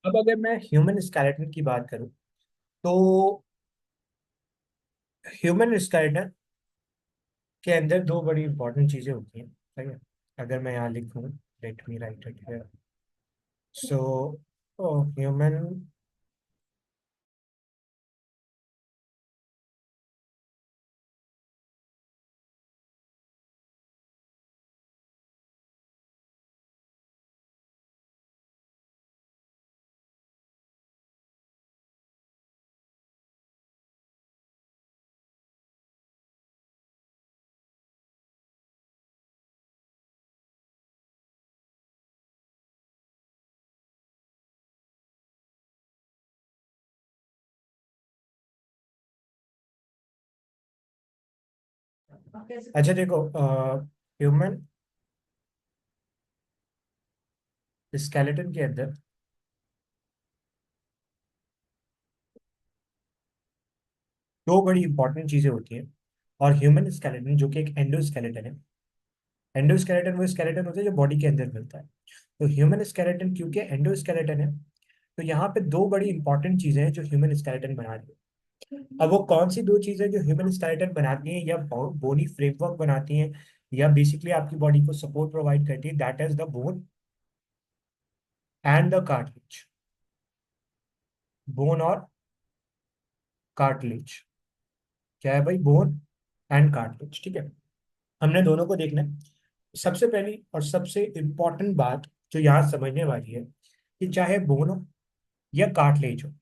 अब अगर मैं ह्यूमन स्केलेटन की बात करूं तो ह्यूमन स्केलेटन के अंदर दो बड़ी इंपॉर्टेंट चीजें होती हैं, ठीक है। अगर मैं यहाँ लिखूं, let me right it here. So human, अच्छा देखो, ह्यूमन स्केलेटन के अंदर दो बड़ी इंपॉर्टेंट चीजें होती हैं। और ह्यूमन स्केलेटन जो कि एक एंडोस्केलेटन है, एंडोस्केलेटन वो स्केलेटन होता है जो बॉडी के अंदर मिलता है। तो ह्यूमन स्केलेटन क्योंकि एंडोस्केलेटन है, तो यहाँ पे दो बड़ी इंपॉर्टेंट चीजें हैं जो ह्यूमन स्केलेटन बना रही है। अब वो कौन सी दो चीजें जो ह्यूमन स्केलेटन बनाती हैं या बोनी फ्रेमवर्क बनाती हैं या बेसिकली आपकी बॉडी को सपोर्ट प्रोवाइड करती है, that is the bone and the cartilage. Bone और कार्टिलेज, क्या है भाई? बोन एंड कार्टिलेज, ठीक है। हमने दोनों को देखना है। सबसे पहली और सबसे इंपॉर्टेंट बात जो यहाँ समझने वाली है कि चाहे बोन हो या कार्टिलेज हो,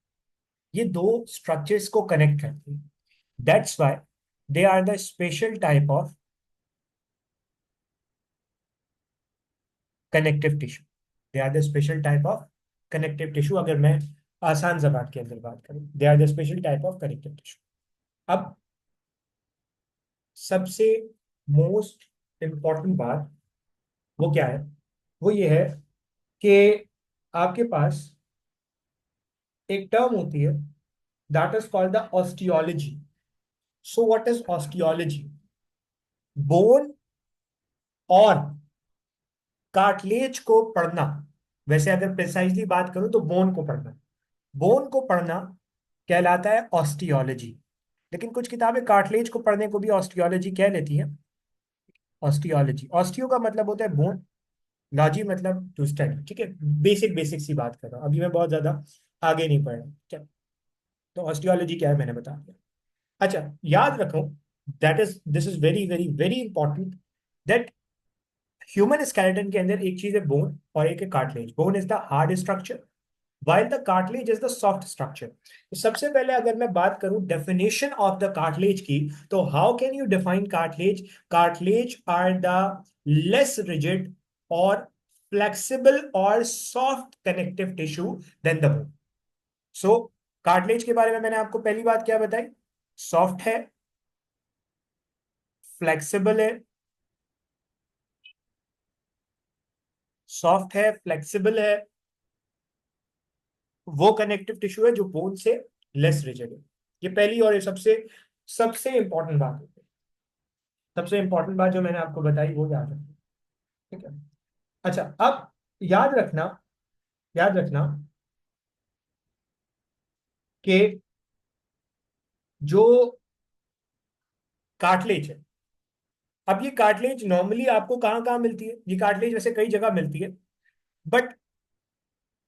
ये दो स्ट्रक्चर्स को कनेक्ट करती है। That's why they are the special type of connective tissue. They are the special type of connective tissue. अगर मैं आसान जबान के अंदर बात करूं, they are the special type of connective tissue. अब सबसे मोस्ट इंपॉर्टेंट बात वो क्या है? वो ये है कि आपके पास एक टर्म होती है, that is called the osteology. So what is osteology? Bone और कार्टिलेज को पढ़ना। वैसे अगर प्रिसाइजली बात करूं तो बोन को पढ़ना, बोन को पढ़ना कहलाता है ऑस्टियोलॉजी। लेकिन कुछ किताबें कार्टिलेज को पढ़ने को भी ऑस्टियोलॉजी कह लेती हैं। ऑस्टियोलॉजी, ऑस्टियो का मतलब होता है बोन, लॉजी मतलब टू स्टडी, ठीक है। बेसिक बेसिक सी बात कर रहा हूं, अभी मैं बहुत ज्यादा आगे नहीं पढ़ रहा, ठीक है। तो ऑस्टियोलॉजी क्या है मैंने बता दिया। अच्छा, याद रखो, that is this is very very very important, that human skeleton के अंदर एक चीज है बोन और एक है cartilage. Bone is the hard structure while the cartilage is the soft structure। तो सबसे पहले अगर मैं बात करूं डेफिनेशन ऑफ द कार्टिलेज की, तो how can you define cartilage? Cartilage are the less rigid और फ्लेक्सिबल और soft connective tissue than the bone. So cartilage के बारे में मैंने आपको पहली बात क्या बताई? सॉफ्ट है, फ्लेक्सिबल है, सॉफ्ट है, फ्लेक्सिबल है, वो कनेक्टिव टिश्यू है जो बोन से लेस रिजिड है। ये पहली और ये सबसे सबसे इंपॉर्टेंट बात है। सबसे इंपॉर्टेंट बात जो मैंने आपको बताई वो याद रखना, ठीक है। अच्छा, अब याद रखना, याद रखना कि जो कार्टिलेज है, अब ये कार्टिलेज नॉर्मली आपको कहाँ कहाँ मिलती है? ये कार्टिलेज वैसे कई जगह मिलती है, बट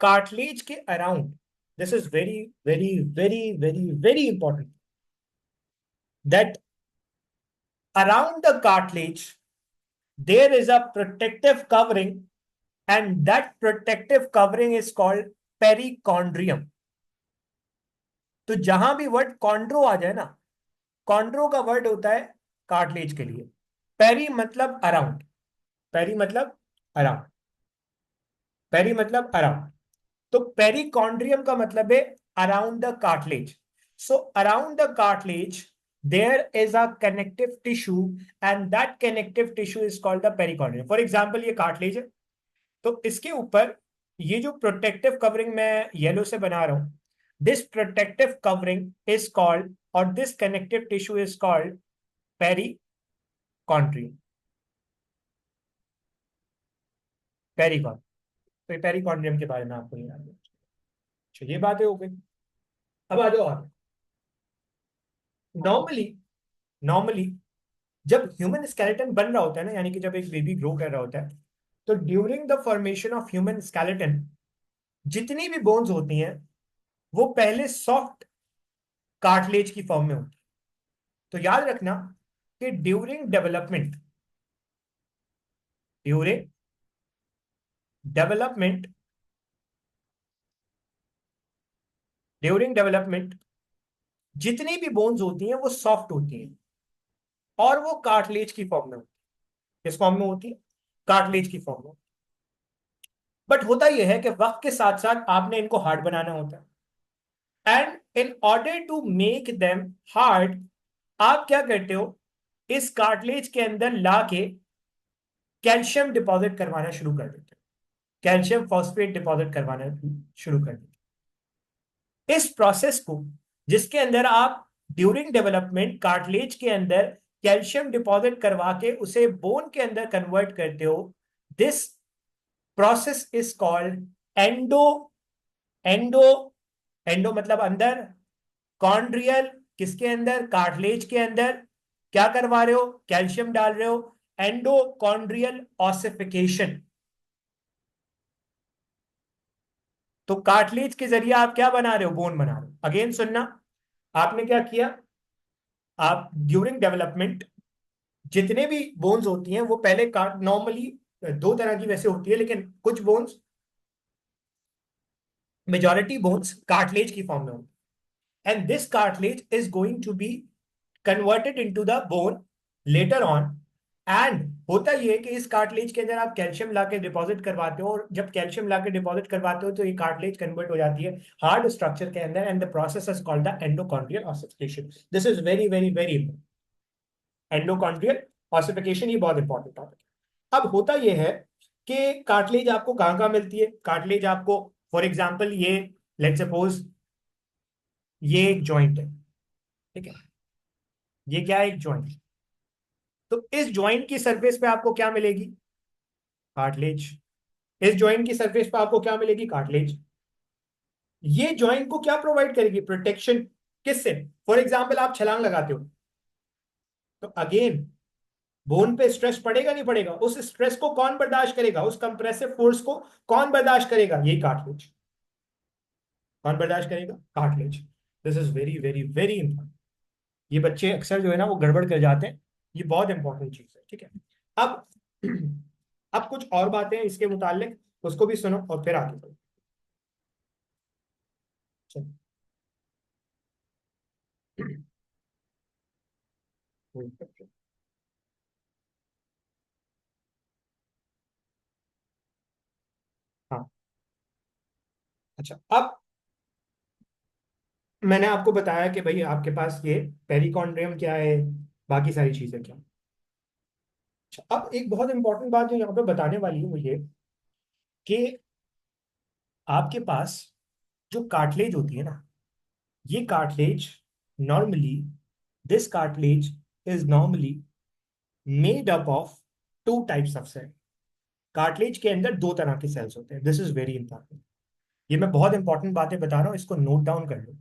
कार्टिलेज के around, this is very very very very very important, that around the cartilage there is a protective covering, and that protective covering is called perichondrium। तो जहां भी वर्ड कॉन्ड्रो आ जाए ना, कॉन्ड्रो का वर्ड होता है cartilage के लिए। पेरी मतलब अराउंड, पेरी मतलब अराउंड, पेरी मतलब अराउंड। तो पेरिकॉन्ड्रियम का मतलब है around the cartilage. So around the cartilage there is a connective tissue, and that connective tissue is called the perichondrium. For example ये कार्टिलेज है, तो इसके ऊपर ये जो प्रोटेक्टिव कवरिंग मैं येलो से बना रहा हूं, this protective covering is called, और this connective tissue is called perichondrium. Perichon, तो पेरिकॉन्ड्रियम के बारे में आपको याद है। ये बातें हो गई। अब आ जाओ आगे। नॉर्मली नॉर्मली जब ह्यूमन स्केलेटन बन रहा होता है ना, यानी कि जब एक बेबी ग्रो कर रहा होता है, तो during the formation of human skeleton जितनी भी बोन्स होती हैं वो पहले सॉफ्ट कार्टिलेज की फॉर्म में होती है। तो याद रखना कि ड्यूरिंग डेवलपमेंट ड्यूरिंग डेवलपमेंट जितनी भी बोन्स होती हैं वो सॉफ्ट होती हैं और वो कार्टिलेज की फॉर्म में होती है। किस फॉर्म में होती है? कार्टिलेज की फॉर्म में। बट होता यह है कि वक्त के साथ साथ आपने इनको हार्ड बनाना होता है, and in order to make them hard आप क्या करते हो, इस कार्टिलेज के अंदर लाके कैल्शियम डिपॉजिट करवाना शुरू कर देते हो, कैल्शियम फॉस्फेट डिपॉजिट करवाना शुरू कर देते हो। इस प्रोसेस को, जिसके अंदर आप ड्यूरिंग डेवलपमेंट कार्टिलेज के अंदर कैल्शियम डिपॉजिट करवा के उसे बोन के अंदर कन्वर्ट करते हो, this process is called endo endo endo मतलब अंदर, कॉन्ड्रियल किसके अंदर? कार्टिलेज के अंदर। क्या करवा रहे हो? कैल्शियम डाल रहे हो। एंडोकॉन्ड्रियल ऑसिफिकेशन। तो कार्टिलेज के जरिए आप क्या बना रहे हो? बोन बना रहे हो। अगेन सुनना, आपने क्या किया, आप ड्यूरिंग डेवलपमेंट जितने भी बोन्स होती हैं वो पहले नॉर्मली दो तरह की वैसे होती है, लेकिन कुछ बोन्स, मेजॉरिटी बोन्स कार्टिलेज की फॉर्म में होती है, and this cartilage is going to be converted into the bone later on. And होता ये है कि इस कार्टिलेज के अंदर आप कैल्शियम लाके डिपॉजिट करवाते हो, और जब कैल्शियम लाके डिपॉजिट करवाते हो तो ये कार्टिलेज कन्वर्ट हो जाती है हार्ड स्ट्रक्चर के अंदर, and the process is called the endochondral ossification. This is very very very important. Endochondral ossification ये बहुत इंपॉर्टेंट टॉपिक है। अब होता यह है कि कार्टिलेज आपको कहाँ कहाँ मिलती है? कार्टिलेज आपको, फॉर एग्जाम्पल, ये लेट्स सपोज ये एक जॉइंट है, ठीक है, ये क्या है? एक जॉइंट। तो इस ज्वाइंट की सरफेस पे आपको क्या मिलेगी? कार्टिलेज। इस ज्वाइंट की सरफेस पे आपको क्या मिलेगी? कार्टिलेज। ये ज्वाइंट को क्या प्रोवाइड करेगी? प्रोटेक्शन। किससे? फॉर एग्जाम्पल आप छलांग लगाते हो, तो अगेन बोन पे स्ट्रेस पड़ेगा नहीं पड़ेगा? उस स्ट्रेस को कौन बर्दाश्त करेगा? उस कंप्रेसिव फोर्स को कौन बर्दाश्त करेगा? यही कार्टिलेज। कौन बर्दाश्त करेगा? Cartilage. This is very very very important. ये बच्चे अक्सर जो है ना वो गड़बड़ कर जाते हैं, ये बहुत इंपॉर्टेंट चीज है, ठीक है। अब अब कुछ और बातें हैं इसके मुतालिक, उसको भी सुनो और फिर आगे बढ़ो। चलो। हाँ, अच्छा। अब मैंने आपको बताया कि भाई आपके पास ये पेरिकॉन्ड्रियम क्या है, बाकी सारी चीजें क्या। अच्छा, अब एक बहुत इंपॉर्टेंट बात जो यहाँ पे बताने वाली है वो ये कि आपके पास जो कार्टिलेज होती है ना, ये cartilage normally, this cartilage is normally made up of two types of cell. Cartilage के अंदर दो तरह के सेल्स होते हैं। This is very important. ये मैं बहुत इंपॉर्टेंट बातें बता रहा हूँ, इसको नोट डाउन कर लो।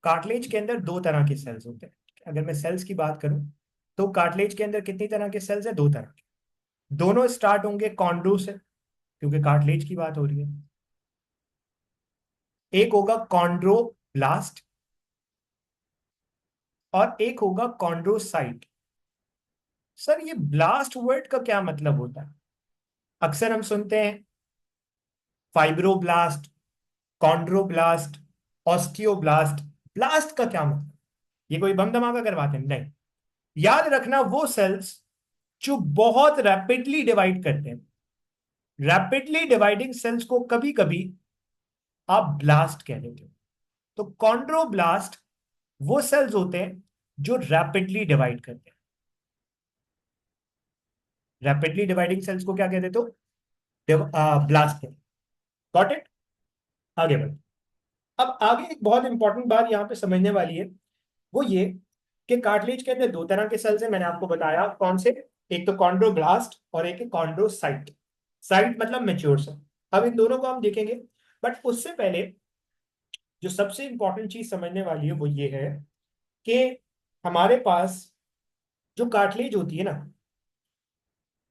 कार्टिलेज के अंदर दो तरह के सेल्स होते हैं। अगर मैं सेल्स की बात करूं तो कार्टिलेज के अंदर कितनी तरह के सेल्स हैं? दो तरह के। दोनों स्टार्ट होंगे कॉन्ड्रो से, क्योंकि कार्टिलेज की बात हो रही है। एक होगा कॉन्ड्रोब्लास्ट और एक होगा कॉन्ड्रोसाइट। सर ये ब्लास्ट वर्ड का क्या मतलब होता है? अक्सर हम सुनते हैं फाइब्रोब्लास्ट, कॉन्ड्रोब्लास्ट, ऑस्टियोब्लास्ट। ब्लास्ट का क्या मतलब? ये कोई बम धमाका करवाते हैं? नहीं। याद रखना वो सेल्स जो बहुत रैपिडली डिवाइड करते हैं, रैपिडली डिवाइडिंग सेल्स को कभी कभी आप ब्लास्ट कह देते हो। तो कॉन्ड्रोब्लास्ट वो सेल्स होते हैं जो रैपिडली डिवाइड करते हैं। रैपिडली डिवाइडिंग सेल्स को क्या कह देते हो? ब्लास्ट कहते हैं। Got it? आगे बढ़ो। अब आगे एक बहुत इंपॉर्टेंट बात यहां पे समझने वाली है, वो ये कि कार्टिलेज के अंदर दो तरह के सेल्स हैं, मैंने आपको बताया कौन से। एक तो कॉन्ड्रोब्लास्ट और एक है कॉन्ड्रोसाइट। साइट मतलब मेच्योर सेल। अब इन दोनों को हम देखेंगे, बट उससे पहले जो सबसे इंपॉर्टेंट चीज समझने वाली है वो ये है कि हमारे पास जो कार्टिलेज होती है ना,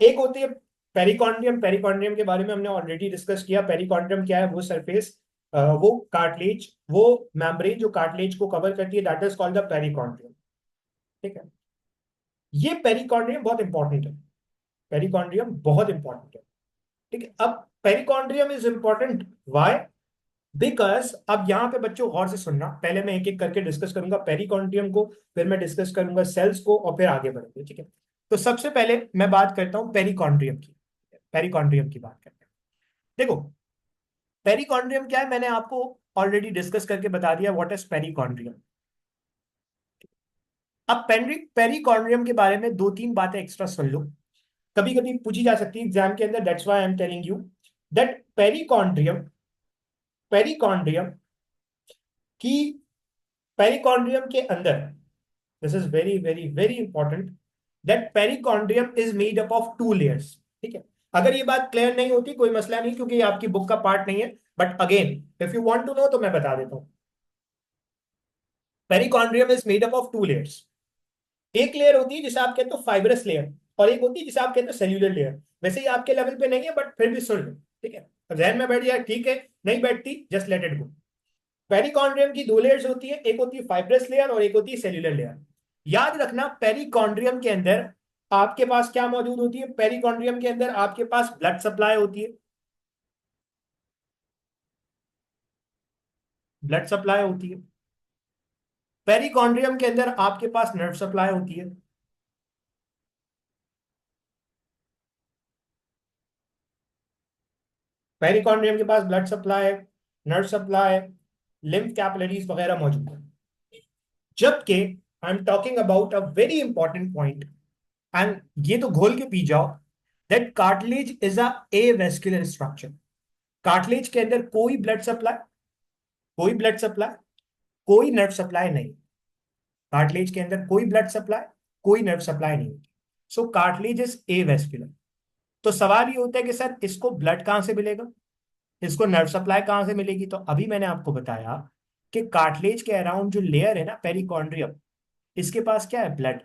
एक होती है पेरिकॉन्ड्रियम। पेरिकॉन्ड्रियम के बारे में हमने ऑलरेडी डिस्कस किया। पेरिकॉन्ड्रियम क्या है? वो सरफेस, वो कार्टिलेज, वो मेम्ब्रेन जो कार्टिलेज को कवर करती है, that is called the perichondrium. ठीक है, ये पेरिकॉन्ड्रियम बहुत इंपॉर्टेंट है। पेरिकॉन्ड्रियम बहुत इंपॉर्टेंट है। ठीक है, अब perichondrium is important why? Because अब यहाँ पे बच्चों गौर से सुनना, पहले मैं एक एक करके डिस्कस करूंगा पेरिकॉन्ड्रियम को, फिर मैं डिस्कस करूंगा सेल्स को, और फिर आगे बढ़ेंगे। ठीक है, तो सबसे पहले मैं बात करता हूँ पेरिकॉन्ड्रियम की। पेरिकॉन्ड्रियम की बात करते हैं। देखो, पेरिकॉन्ड्रियम क्या है, मैंने आपको ऑलरेडी डिस्कस करके बता दिया व्हाट इज पेरिकॉन्ड्रियम। अब पेरिकॉन्ड्रियम के बारे में दो तीन बातें एक्स्ट्रा सुन लो, कभी कभी पूछी जा सकती है एग्जाम के अंदर। That's why I am telling you that perichondrium, perichondrium की, पेरिकॉन्ड्रियम के अंदर, this is very very very important, that perichondrium is made up of two layers. ठीक है, अगर ये बात क्लियर नहीं होती कोई मसला नहीं, क्योंकि ये आपकी बुक का पार्ट नहीं है, but again if you want to know तो मैं बता देता हूँ। Perichondrium is made up of two layers. एक लेयर होती है जिसे आप कहते हो फाइब्रस लेयर, और एक होती है जिसे आप कहते हो सेल्यूलर लेयर। वैसे ही आपके लेवल पे नहीं है, बट फिर भी सुन लो। ठीक है, अब जहन में बैठ जाए ठीक है, नहीं बैठती just let it go. Perichondrium की दो लेयर्स होती है, एक होती है फाइब्रस लेयर और एक होती है सेल्यूलर लेयर। याद रखना, पेरिकॉन्ड्रियम के अंदर आपके पास क्या मौजूद होती है? पेरिकॉन्ड्रियम के अंदर आपके पास ब्लड सप्लाई होती है, ब्लड सप्लाई होती है। पेरिकॉन्ड्रियम के अंदर आपके पास नर्व सप्लाई होती है। पेरिकॉन्ड्रियम के पास blood supply, nerve supply, lymph capillaries वगैरह मौजूद है। जबकि I am talking about a very important point, and ये तो घोल के पी जाओ, that cartilage is a avascular structure. Cartilage के अंदर कोई ब्लड सप्लाई, कोई ब्लड सप्लाई, कोई नर्व सप्लाई नहीं। कार्टिलेज के अंदर कोई ब्लड सप्लाई, कोई नर्व सप्लाई नहीं होती। So cartilage is avascular. तो सवाल ये होता है कि सर इसको ब्लड कहां से मिलेगा, इसको नर्व सप्लाई कहां से मिलेगी? तो अभी मैंने आपको बताया कि कार्टिलेज के अराउंड जो लेयर है ना पेरिकॉन्ड्रियम, इसके पास क्या है? ब्लड।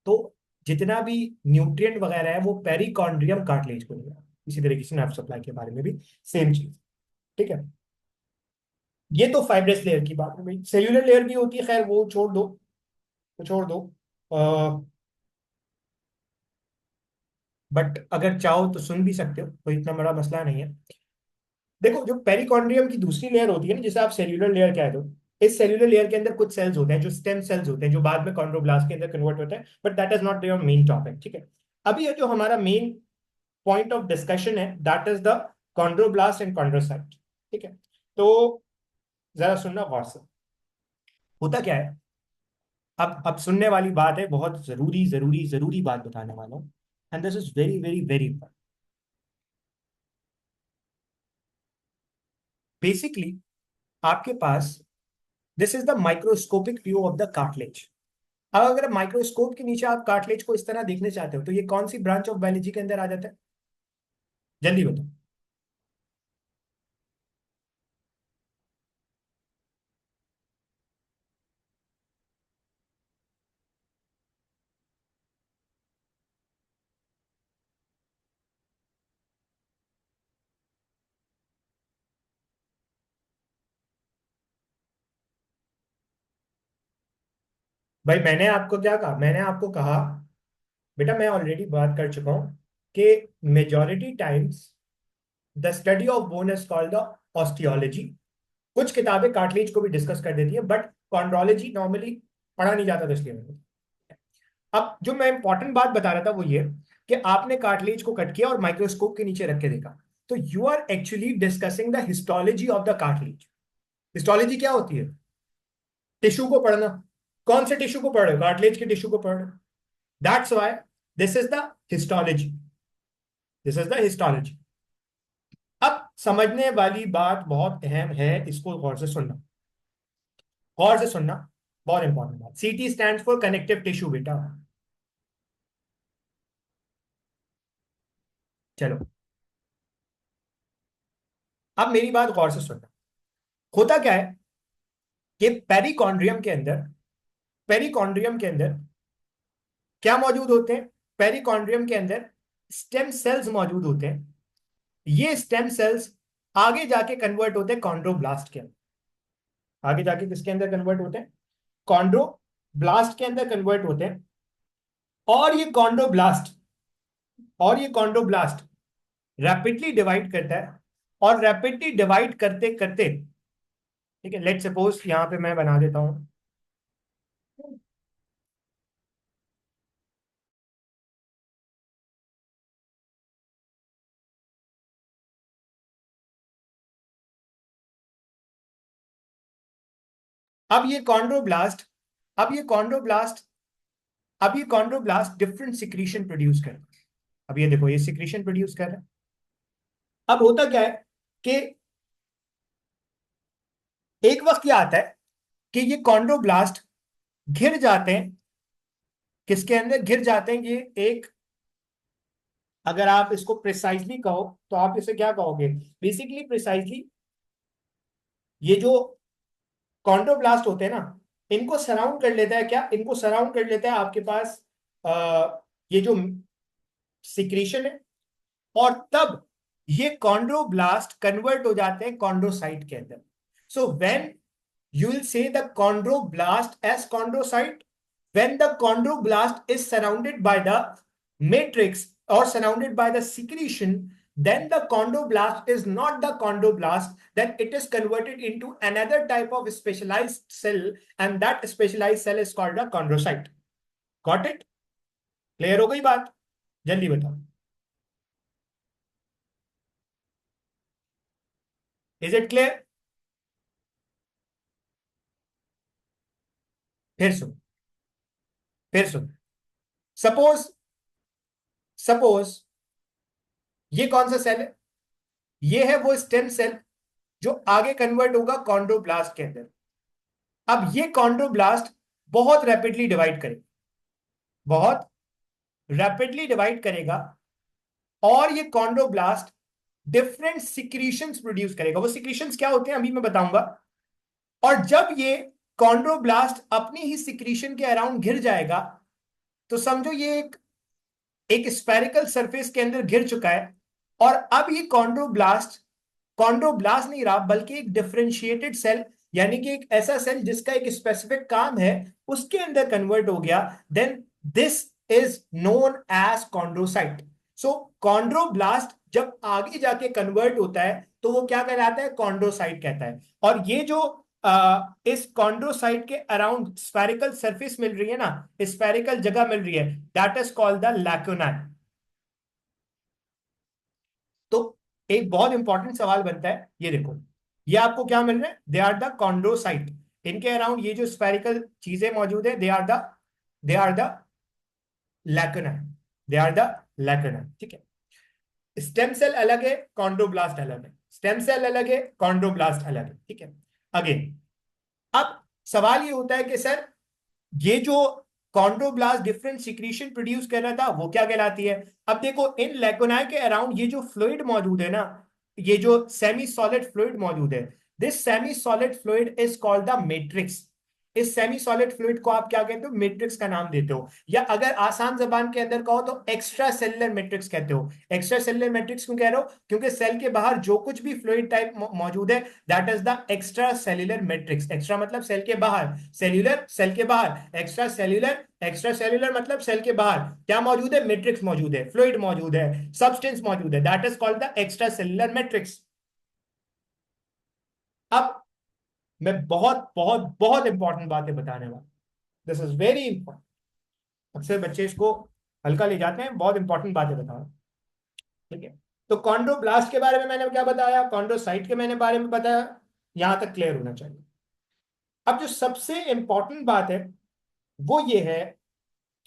तो जितना भी न्यूट्रिएंट वगैरह है वो पेरिकॉन्ड्रियम कार्टिलेज को मिलेगा। इसी तरीके से नर्व सप्लाई के बारे में भी सेम चीज। ठीक है, ये तो फाइब्रस लेयर की बात हो गई। सेल्यूलर लेयर भी होती है, खैर वो छोड़ दो, वो छोड़ दो। बट अगर चाहो तो सुन भी सकते हो, कोई इतना बड़ा मसला नहीं है। देखो, जो पेरिकॉन्ड्रियम की दूसरी लेयर होती है ना, जिसे आप सेल्यूलर लेयर कह दो, इस सेल्यूलर लेयर के अंदर कुछ सेल्स होते हैं जो स्टेम सेल्स होते हैं, जो बाद में कॉन्ड्रोब्लास्ट के अंदर कन्वर्ट होते हैं, but that is not your main topic. ठीक है, अभी ये जो हमारा मेन पॉइंट ऑफ डिस्कशन है, that is the chondroblast and chondrocyte. ठीक है, तो जरा सुनना गौर से, होता क्या है। अब सुनने वाली बात है, बहुत जरूरी जरूरी जरूरी बात बताने वाला हूँ, and this is very very very important. Basically आपके पास, this is the microscopic view of the cartilage. अब अगर माइक्रोस्कोप के नीचे आप कार्टिलेज को इस तरह देखने चाहते हो, तो ये कौन सी ब्रांच ऑफ बायोलॉजी के अंदर आ जाता है? जल्दी बताओ। भाई मैंने आपको क्या कहा? मैंने आपको कहा बेटा, मैं ऑलरेडी बात कर चुका हूं कि majority times the study of bone is called the osteology. कुछ किताबें कार्टिलेज को भी डिस्कस कर देती है, बट कॉन्ड्रोलॉजी नॉर्मली पढ़ा नहीं जाता था, इसलिए अब जो मैं इंपॉर्टेंट बात बता रहा था वो ये कि आपने कार्टिलेज को कट किया और माइक्रोस्कोप के नीचे रख के देखा, तो you are actually discussing the histology of the cartilage. Histology क्या होती है? टिश्यू को पढ़ना। कौन से टिश्यू को पढ़ रहे हो? कार्टिलेज के टिश्यू को पढ़ रहे हो। That's why this is the histology, this is the histology. अब समझने वाली बात बहुत अहम है, इसको गौर से सुनना, गौर से सुनना, बहुत इंपॉर्टेंट बात। सीटी स्टैंड फॉर कनेक्टिव टिश्यू बेटा। चलो, अब मेरी बात गौर से सुनना। होता क्या है, कि पेरिकॉन्ड्रियम के अंदर क्या मौजूद होते हैं? पेरिकॉन्ड्रियम के अंदर स्टेम सेल्स मौजूद होते हैं। ये स्टेम सेल्स आगे जाके कन्वर्ट होते हैं कॉन्ड्रोब्लास्ट के अंदर। आगे जाके किसके अंदर कन्वर्ट होते हैं? कॉन्ड्रोब्लास्ट के अंदर कन्वर्ट होते हैं। और ये कॉन्ड्रोब्लास्ट और ये कॉन्ड्रोब्लास्ट रैपिडली डिवाइड करता है। और रैपिडली डिवाइड करते करते, ठीक है, लेट सपोज यहां पे मैं बना देता हूं। अब ये कॉन्ड्रोब्लास्ट अब ये कॉन्ड्रोब्लास्ट अब ये कॉन्ड्रोब्लास्ट डिफरेंट सिक्रीशन प्रोड्यूस करता है। अब ये देखो, ये सिक्रीशन प्रोड्यूस कर रहा है। अब होता क्या है कि एक वक्त क्या आता है कि ये कॉन्ड्रोब्लास्ट घिर जाते हैं। किसके अंदर घिर जाते हैं? ये एक, अगर आप इसको प्रिसाइजली कहो तो आप इसे क्या कहोगे? बेसिकली प्रिसाइजली ये जो कॉन्ड्रोब्लास्ट होते हैं ना, इनको सराउंड कर लेता है। क्या इनको सराउंड कर लेता है? आपके पास ये जो सिक्रीशन है। और तब ये कॉन्ड्रोब्लास्ट कन्वर्ट हो जाते हैं कॉन्ड्रोसाइट के अंदर। So when you will say the chondroblast as chondrocyte when the chondroblast is surrounded by the matrix or surrounded by the secretion. Then the chondroblast is not the chondroblast, then it is converted into another type of specialized cell, and that specialized cell is called a chondrocyte. Got it? Clear हो गई बात? जल्दी बताओ। Is it clear? फिर सुन, फिर सुन। Suppose suppose ये कौन सा सेल है? ये है वो स्टेम सेल जो आगे कन्वर्ट होगा कॉन्ड्रोब्लास्ट के अंदर। अब ये कॉन्ड्रोब्लास्ट बहुत रैपिडली डिवाइड करेगा, बहुत रैपिडली डिवाइड करेगा। और ये कॉन्ड्रोब्लास्ट डिफरेंट सिक्रीशंस प्रोड्यूस करेगा। वो सिक्रीशंस क्या होते हैं अभी मैं बताऊंगा। और जब ये कॉन्ड्रोब्लास्ट अपनी ही सिक्रीशन के अराउंड घिर जाएगा, तो समझो ये एक स्फेरिकल सरफेस के अंदर घिर चुका है। और अब ये कॉन्ड्रोब्लास्ट कॉन्ड्रोब्लास्ट नहीं रहा, बल्कि एक डिफरेंशिएटेड सेल, यानी कि एक ऐसा सेल जिसका एक स्पेसिफिक काम है, उसके अंदर कन्वर्ट हो गया। Then this is known as chondrocyte. So chondroblast जब आगे जाके कन्वर्ट होता है तो वो क्या कहलाता है? कॉन्ड्रोसाइट कहता है। और ये जो इस कॉन्ड्रोसाइट के अराउंड स्फेरिकल सरफेस मिल रही है ना, स्फेरिकल जगह मिल रही है, दैट इज कॉल्ड द लैक्यूनाई। तो एक बहुत इंपॉर्टेंट सवाल बनता है, ये देखो, ये आपको क्या मिल रहा है? They are the chondrocyte. इनके अराउंड ये जो स्फेरिकल चीजें मौजूद है, they are the lacunae. They are the lacunae, ठीक है। स्टेम सेल अलग है, कॉन्ड्रोब्लास्ट अलग है। स्टेम सेल अलग है, कॉन्ड्रोब्लास्ट अलग है, ठीक है। अगेन, अब सवाल ये होता है कि सर, ये जो कॉन्ड्रोब्लास्ट डिफरेंट सिक्रीशन प्रोड्यूस कर रहा था वो क्या कहलाती है? अब देखो, इन लैकुनाई के अराउंड ये जो फ्लूइड मौजूद है ना, ये जो सेमी सॉलिड फ्लूइड मौजूद है, this semi solid fluid is called the matrix. इस सेमी सॉलिड फ्लूइड को आप क्या कहते हो? मैट्रिक्स का नाम देते हो। या अगर आसान जबान के अंदर कहो तो एक्स्ट्रा सेलुलर मैट्रिक्स कहते हो। एक्स्ट्रा सेलुलर मैट्रिक्स क्यों कह रहे हो? क्योंकि सेल के बाहर जो कुछ भी फ्लूइड टाइप मौजूद है, that is the extra cellular matrix. Extra मतलब सेल के बाहर, सेल्यूलर सेल के बाहर, एक्स्ट्रा सेल्यूलर मतलब सेल के बाहर क्या मौजूद है? मैट्रिक्स मौजूद है, फ्लूइड मौजूद है, सब्सटेंस मौजूद है, that is called the extra cellular matrix. अब मैं बहुत बहुत बहुत इंपॉर्टेंट बातें बताने वाला, दिस इज वेरी इंपॉर्टेंट। अक्सर बच्चे इसको हल्का ले जाते हैं, बहुत इंपॉर्टेंट बातें बता रहा हूं, ठीक है। तो कॉन्ड्रोब्लास्ट के बारे में मैंने क्या बताया, कॉन्ड्रोसाइट के मैंने बारे में बताया, यहां तक क्लियर होना चाहिए। अब जो सबसे इंपॉर्टेंट बात है वो ये है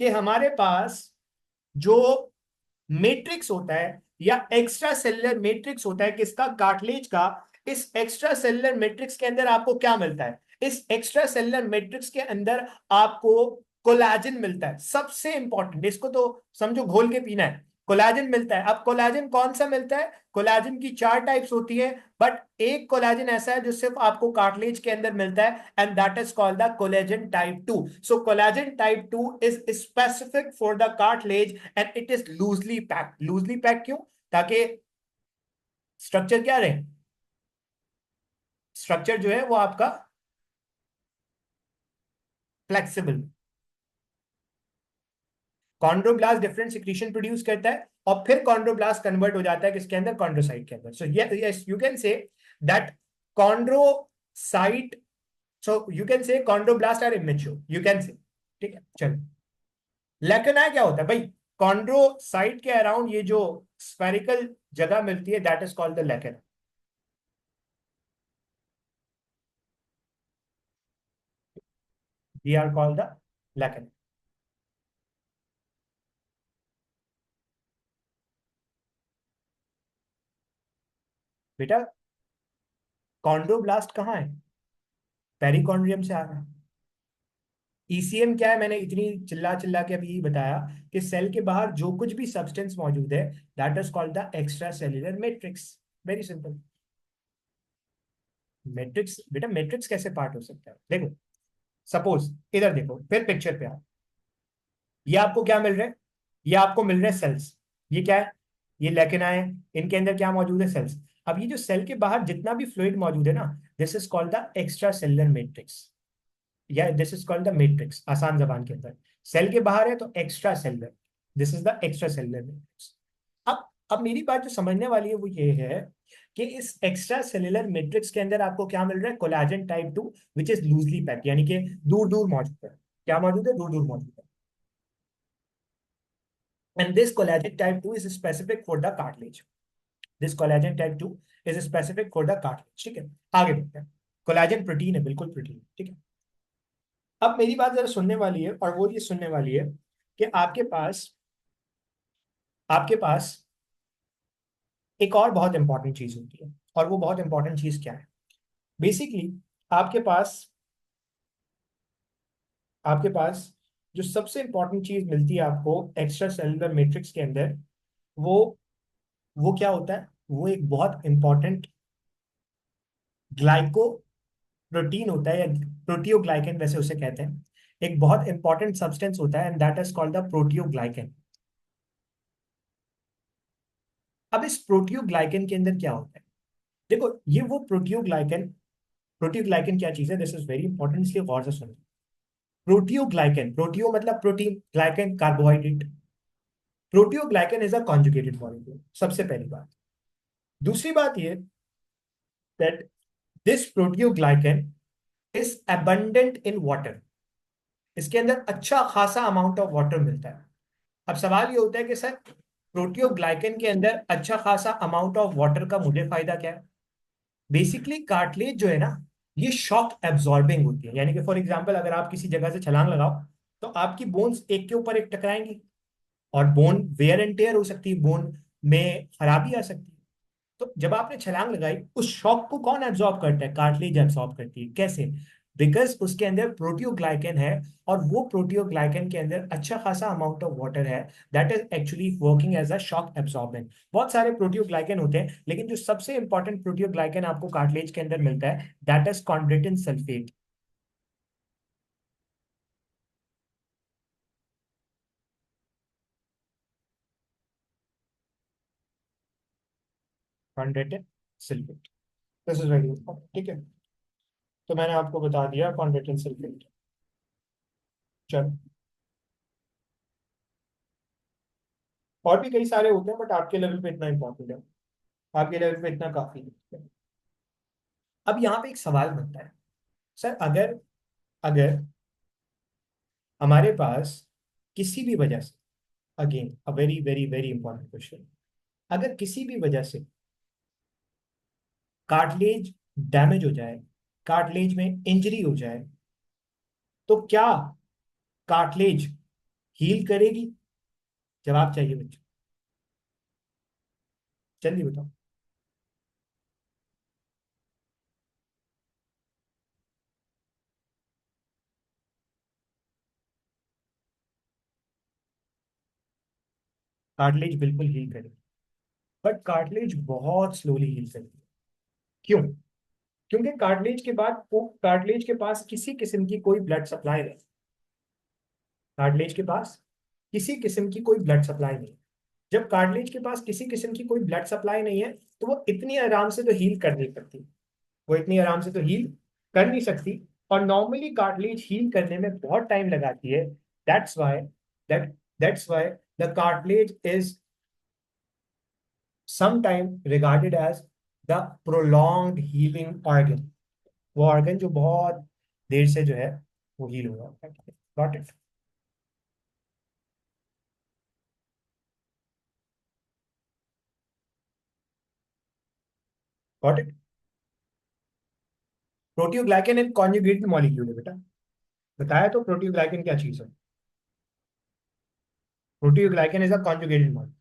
कि हमारे पास जो मैट्रिक्स होता है या एक्स्ट्रा सेलुलर मैट्रिक्स होता है, किसका? कार्टिलेज का। इस एक्स्ट्रा सेलुलर मैट्रिक्स के अंदर आपको क्या मिलता है? इस एक्स्ट्रा सेलुलर मैट्रिक्स के अंदर आपको कोलाजन मिलता है। सबसे इंपॉर्टेंट, इसको तो समझो घोल के पीना है। कोलाजन मिलता है। अब कोलाजन कौन सा मिलता है? कोलाजन की चार टाइप्स होती है, बट एक कोलाजन ऐसा है जो सिर्फ आपको कार्टिलेज के अंदर मिलता है, and that is called the collagen type 2। So collagen type 2 is specific for the cartilage and it is loosely packed. Loosely packed क्यों? ताकि स्ट्रक्चर क्या रहे, स्ट्रक्चर जो है वो आपका flexible. Chondroblast different secretion produce करता है, और फिर कॉन्ड्रोब्लास्ट कन्वर्ट हो जाता है किसके अंदर? कॉन्ड्रोसाइट के अंदर। So yes you can say that chondrocyte, so you can say chondroblast are immature, you can say. ठीक है, चलो। लेकिन क्या होता है भाई? कॉन्ड्रोसाइट के अराउंड ये जो स्फेरिकल जगह मिलती है, दैट इज कॉल्ड द लेकिन। वी आर कॉल्ड द लेकिन। बेटा कॉन्ड्रोब्लास्ट कहाँ है? पेरिकॉन्ड्रियम से आ रहा है। ईसीएम क्या है? मैंने इतनी चिल्ला चिल्ला के अभी बताया कि सेल के बाहर जो कुछ भी सब्सटेंस मौजूद है, that is called the extra cellular matrix. Very simple. Matrix, बेटा मैट्रिक्स कैसे पार्ट हो सकता है? देखो, सपोज इधर देखो, फिर पिक्चर पे आओ। ये आपको क्या मिल रहा है? ये आपको मिल रहे हैं सेल्स। ये क्या है? ये लेकिन आए, इनके अंदर क्या मौजूद है? सेल्स। अब ये जो सेल के बाहर जितना भी फ्लूइड मौजूद है ना, this is called the extra cellular matrix, या this is called the matrix आसान जबान के अंदर। सेल के बाहर है तो extra cellular, this is the extra cellular matrix. अब मेरी बात जो समझने वाली है वो ये है कि इस एक्स्ट्रा सेलुलर मैट्रिक्स के अंदर आपको क्या मिल रहा है? Collagen type 2 which is loosely packed, यानी कि दूर दूर मौजूद है। क्या मौजूद है? दूर दूर मौजूद है। And this collagen type 2 is specific for the cartilage. This collagen type 2 is specific for the cartilage. ठीक है, आगे बढ़ते हैं। कोलाजन प्रोटीन है, बिल्कुल प्रोटीन। ठीक है। अब मेरी बात जरा सुनने वाली है, और वो ये सुनने वाली है कि आपके पास एक और बहुत इंपॉर्टेंट चीज होती है, और वो बहुत इंपॉर्टेंट चीज क्या है? बेसिकली आपके पास आपके पास जो सबसे इंपॉर्टेंट चीज मिलती है आपको एक्स्ट्रा सेलुलर मैट्रिक्स के अंदर, वो वो क्या होता है? वो एक बहुत इंपॉर्टेंट ग्लाइको प्रोटीन होता है, या प्रोटियोग्लाइकन वैसे उसे कहते हैं। एक बहुत इंपॉर्टेंट सब्सटेंस होता है, and that is called the proteoglycan. अब इस प्रोटियोग्लाइकन के अंदर क्या होता है? देखो, ये वो प्रोटियोग्लाइकन क्या चीज है? दिस इज वेरी इंपॉर्टेंट, इसलिए गौर से सुनो। प्रोटियोग्लाइकन, प्रोटियो मतलब protein, glycan carbohydrate. Proteoglycan is a conjugated molecule, सबसे पहली बात। दूसरी बात ये that this proteoglycan is abundant in water. इसके अंदर अच्छा खासा अमाउंट ऑफ वाटर मिलता है। अब सवाल ये होता है कि सर, प्रोटियोग्लाइकन के अंदर अच्छा खासा अमाउंट ऑफ वाटर का मुझे फायदा क्या है? बेसिकली कार्टिलेज जो है ना, ये शॉक एब्जॉर्बिंग होती है। यानी कि फॉर एग्जांपल, अगर आप किसी जगह से छलांग लगाओ तो आपकी बोन्स एक के ऊपर एक टकराएंगी, और बोन वेयर एंड टेयर हो सकती है, बोन में खराबी आ सकती है। तो जब आपने छलांग लगाई, उस शॉक को कौन एब्जॉर्ब करता है? कार्टिलेज एब्जॉर्ब करती है। कैसे? बिकॉज उसके अंदर प्रोटियोग्लाइकन है, और वो प्रोटियोग्लाइकन के अंदर अच्छा खासा अमाउंट ऑफ वाटर है, that is actually working as a shock absorbent. बहुत सारे प्रोटियोग्लाइकन होते हैं, लेकिन जो सबसे इंपॉर्टेंट प्रोटियोग्लाइकन आपको कार्टिलेज के अंदर मिलता है, that is chondroitin sulphate. Chondroitin sulphate, this is very important. ठीक है, तो मैंने आपको बता दिया कॉन्ड्रेटिन सल्फेट। चलो, और भी कई सारे होते हैं, बट आपके लेवल पे इतना इंपॉर्टेंट है, आपके लेवल पे इतना काफी है। अब यहाँ पे एक सवाल बनता है, सर अगर अगर हमारे पास किसी भी वजह से, again a very very very important question, अगर किसी भी वजह से कार्टिलेज डैमेज हो जाए, कार्टिलेज में इंजरी हो जाए, तो क्या कार्टिलेज हील करेगी? जवाब चाहिए बच्चों, जल्दी बताओ। कार्टिलेज बिल्कुल हील करेगी, बट कार्टिलेज बहुत स्लोली हील करती है। क्यों? क्योंकि कार्टिलेज के बाद वो कार्टिलेज के पास किसी किस्म की कोई ब्लड सप्लाई नहीं। कार्टिलेज के पास किसी किस्म की कोई ब्लड सप्लाई नहीं। जब कार्टिलेज के पास किसी किस्म की कोई ब्लड सप्लाई नहीं है, तो वो इतनी आराम से तो हील कर नहीं सकती। वो इतनी आराम से तो हील कर नहीं सकती। और नॉर्मली कार्टिलेज हील करने में बहुत टाइम लगाती है। That's why that's why the cartilage is sometime regarded as the prolonged healing organ। वो ऑर्गन जो बहुत देर से जो है वो हील हुआ। Got it? Got it? Proteoglycan एक कॉन्जुगेटेड मॉलिक्यूल है बेटा। बताया तो प्रोटियोग्लाइकेन क्या चीज है। Proteoglycan is a conjugated molecule.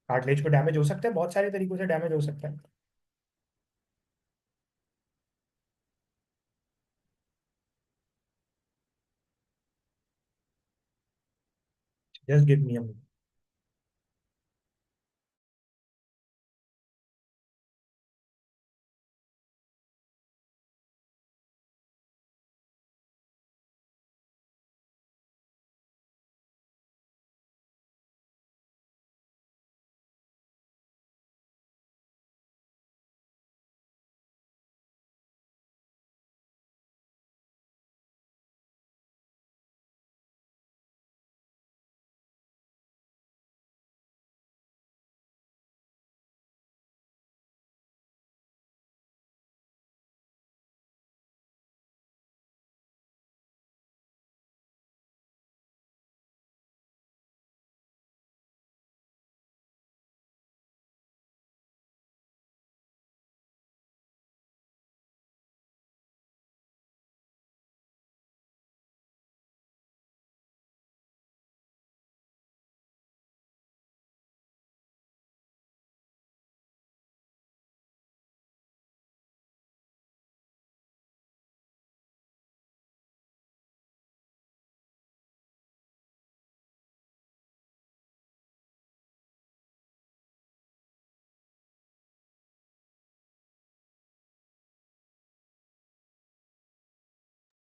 Cartilage को डैमेज हो सकता है, बहुत सारे तरीकों से डैमेज हो सकता है। Just give me a minute.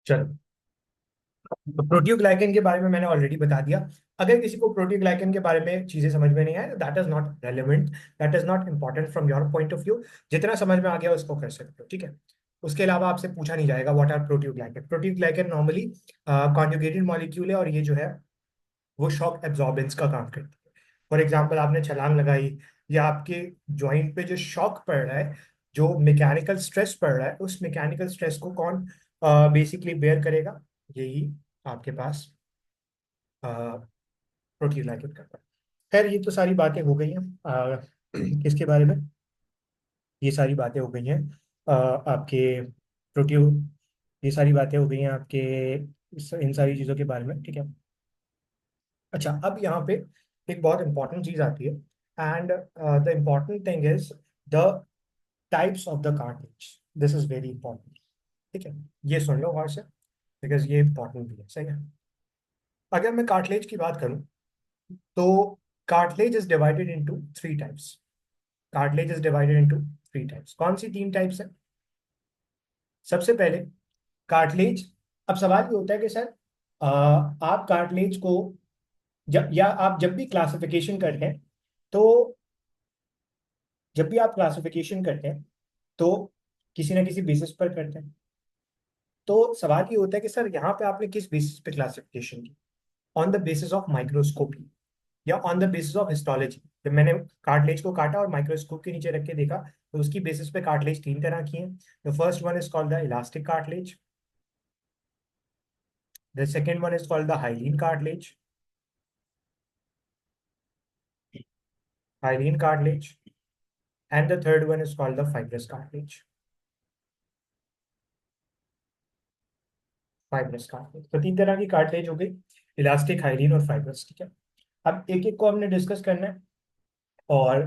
चलो, तो प्रोटियोग्लाइकेन के बारे में मैंने ऑलरेडी बता दिया। अगर किसी को प्रोटियोग्लाइकेन के बारे में चीजें समझ में नहीं आए, that is not relevant, that is not important from your point of view. जितना समझ में आ गया उसको कर सकते हो, ठीक है। उसके अलावा आपसे पूछा नहीं जाएगा what are proteoglycan. Proteoglycan normally conjugated molecule है, और ये जो है वो शॉक एब्जॉर्बेंस का काम करती है। फॉर एग्जाम्पल, आपने छलांग लगाई, या आपके ज्वाइंट पे जो शॉक पड़ रहा है, जो मैकेनिकल स्ट्रेस पड़ रहा है, उस मैकेनिकल स्ट्रेस को कौन बेसिकली बेयर करेगा? यही आपके पास प्रोटीन लाइकेट करता है। खैर, ये तो सारी बातें हो गई हैं किसके बारे में। ये सारी बातें हो गई हैं आपके प्रोटीन, ये सारी बातें हो गई हैं आपके इन सारी चीज़ों के बारे में, ठीक है। अच्छा, अब यहाँ पे एक बहुत इंपॉर्टेंट चीज़ आती है, and the important thing is the types of the cartilage. This is very important, ठीक है। ये सुन लो गौर से, बिकॉज ये इंपॉर्टेंट भी है, सही है। अगर मैं कार्टिलेज की बात करूं, तो cartilage is divided into three types. Cartilage is divided into three types. कौन सी तीन टाइप्स है? सबसे पहले कार्टिलेज। अब सवाल ये होता है कि सर, आप कार्टिलेज को जब, या आप जब भी क्लासिफिकेशन करते हैं, तो जब भी आप क्लासिफिकेशन करते हैं, तो किसी ना किसी बेसिस पर करते हैं। तो सवाल ये होता है कि सर, यहाँ पे आपने किस बेसिस पे क्लासिफिकेशन की? On the basis of microscopy, या on the basis of histology. जब मैंने कार्टिलेज को काटा और माइक्रोस्कोप के नीचे रख के देखा, तो उसकी बेसिस पे कार्टिलेज तीन तरह की है। The first one is called the elastic cartilage, the second one is called the hyaline cartilage, hyaline cartilage, and the third one is called the fibrous cartilage, fibrous cartilage. तो तीन तरह की cartilage हो गई, इलास्टिक, हाइलीन और fibrous, ठीक है। अब एक एक को हमने डिस्कस करना है, और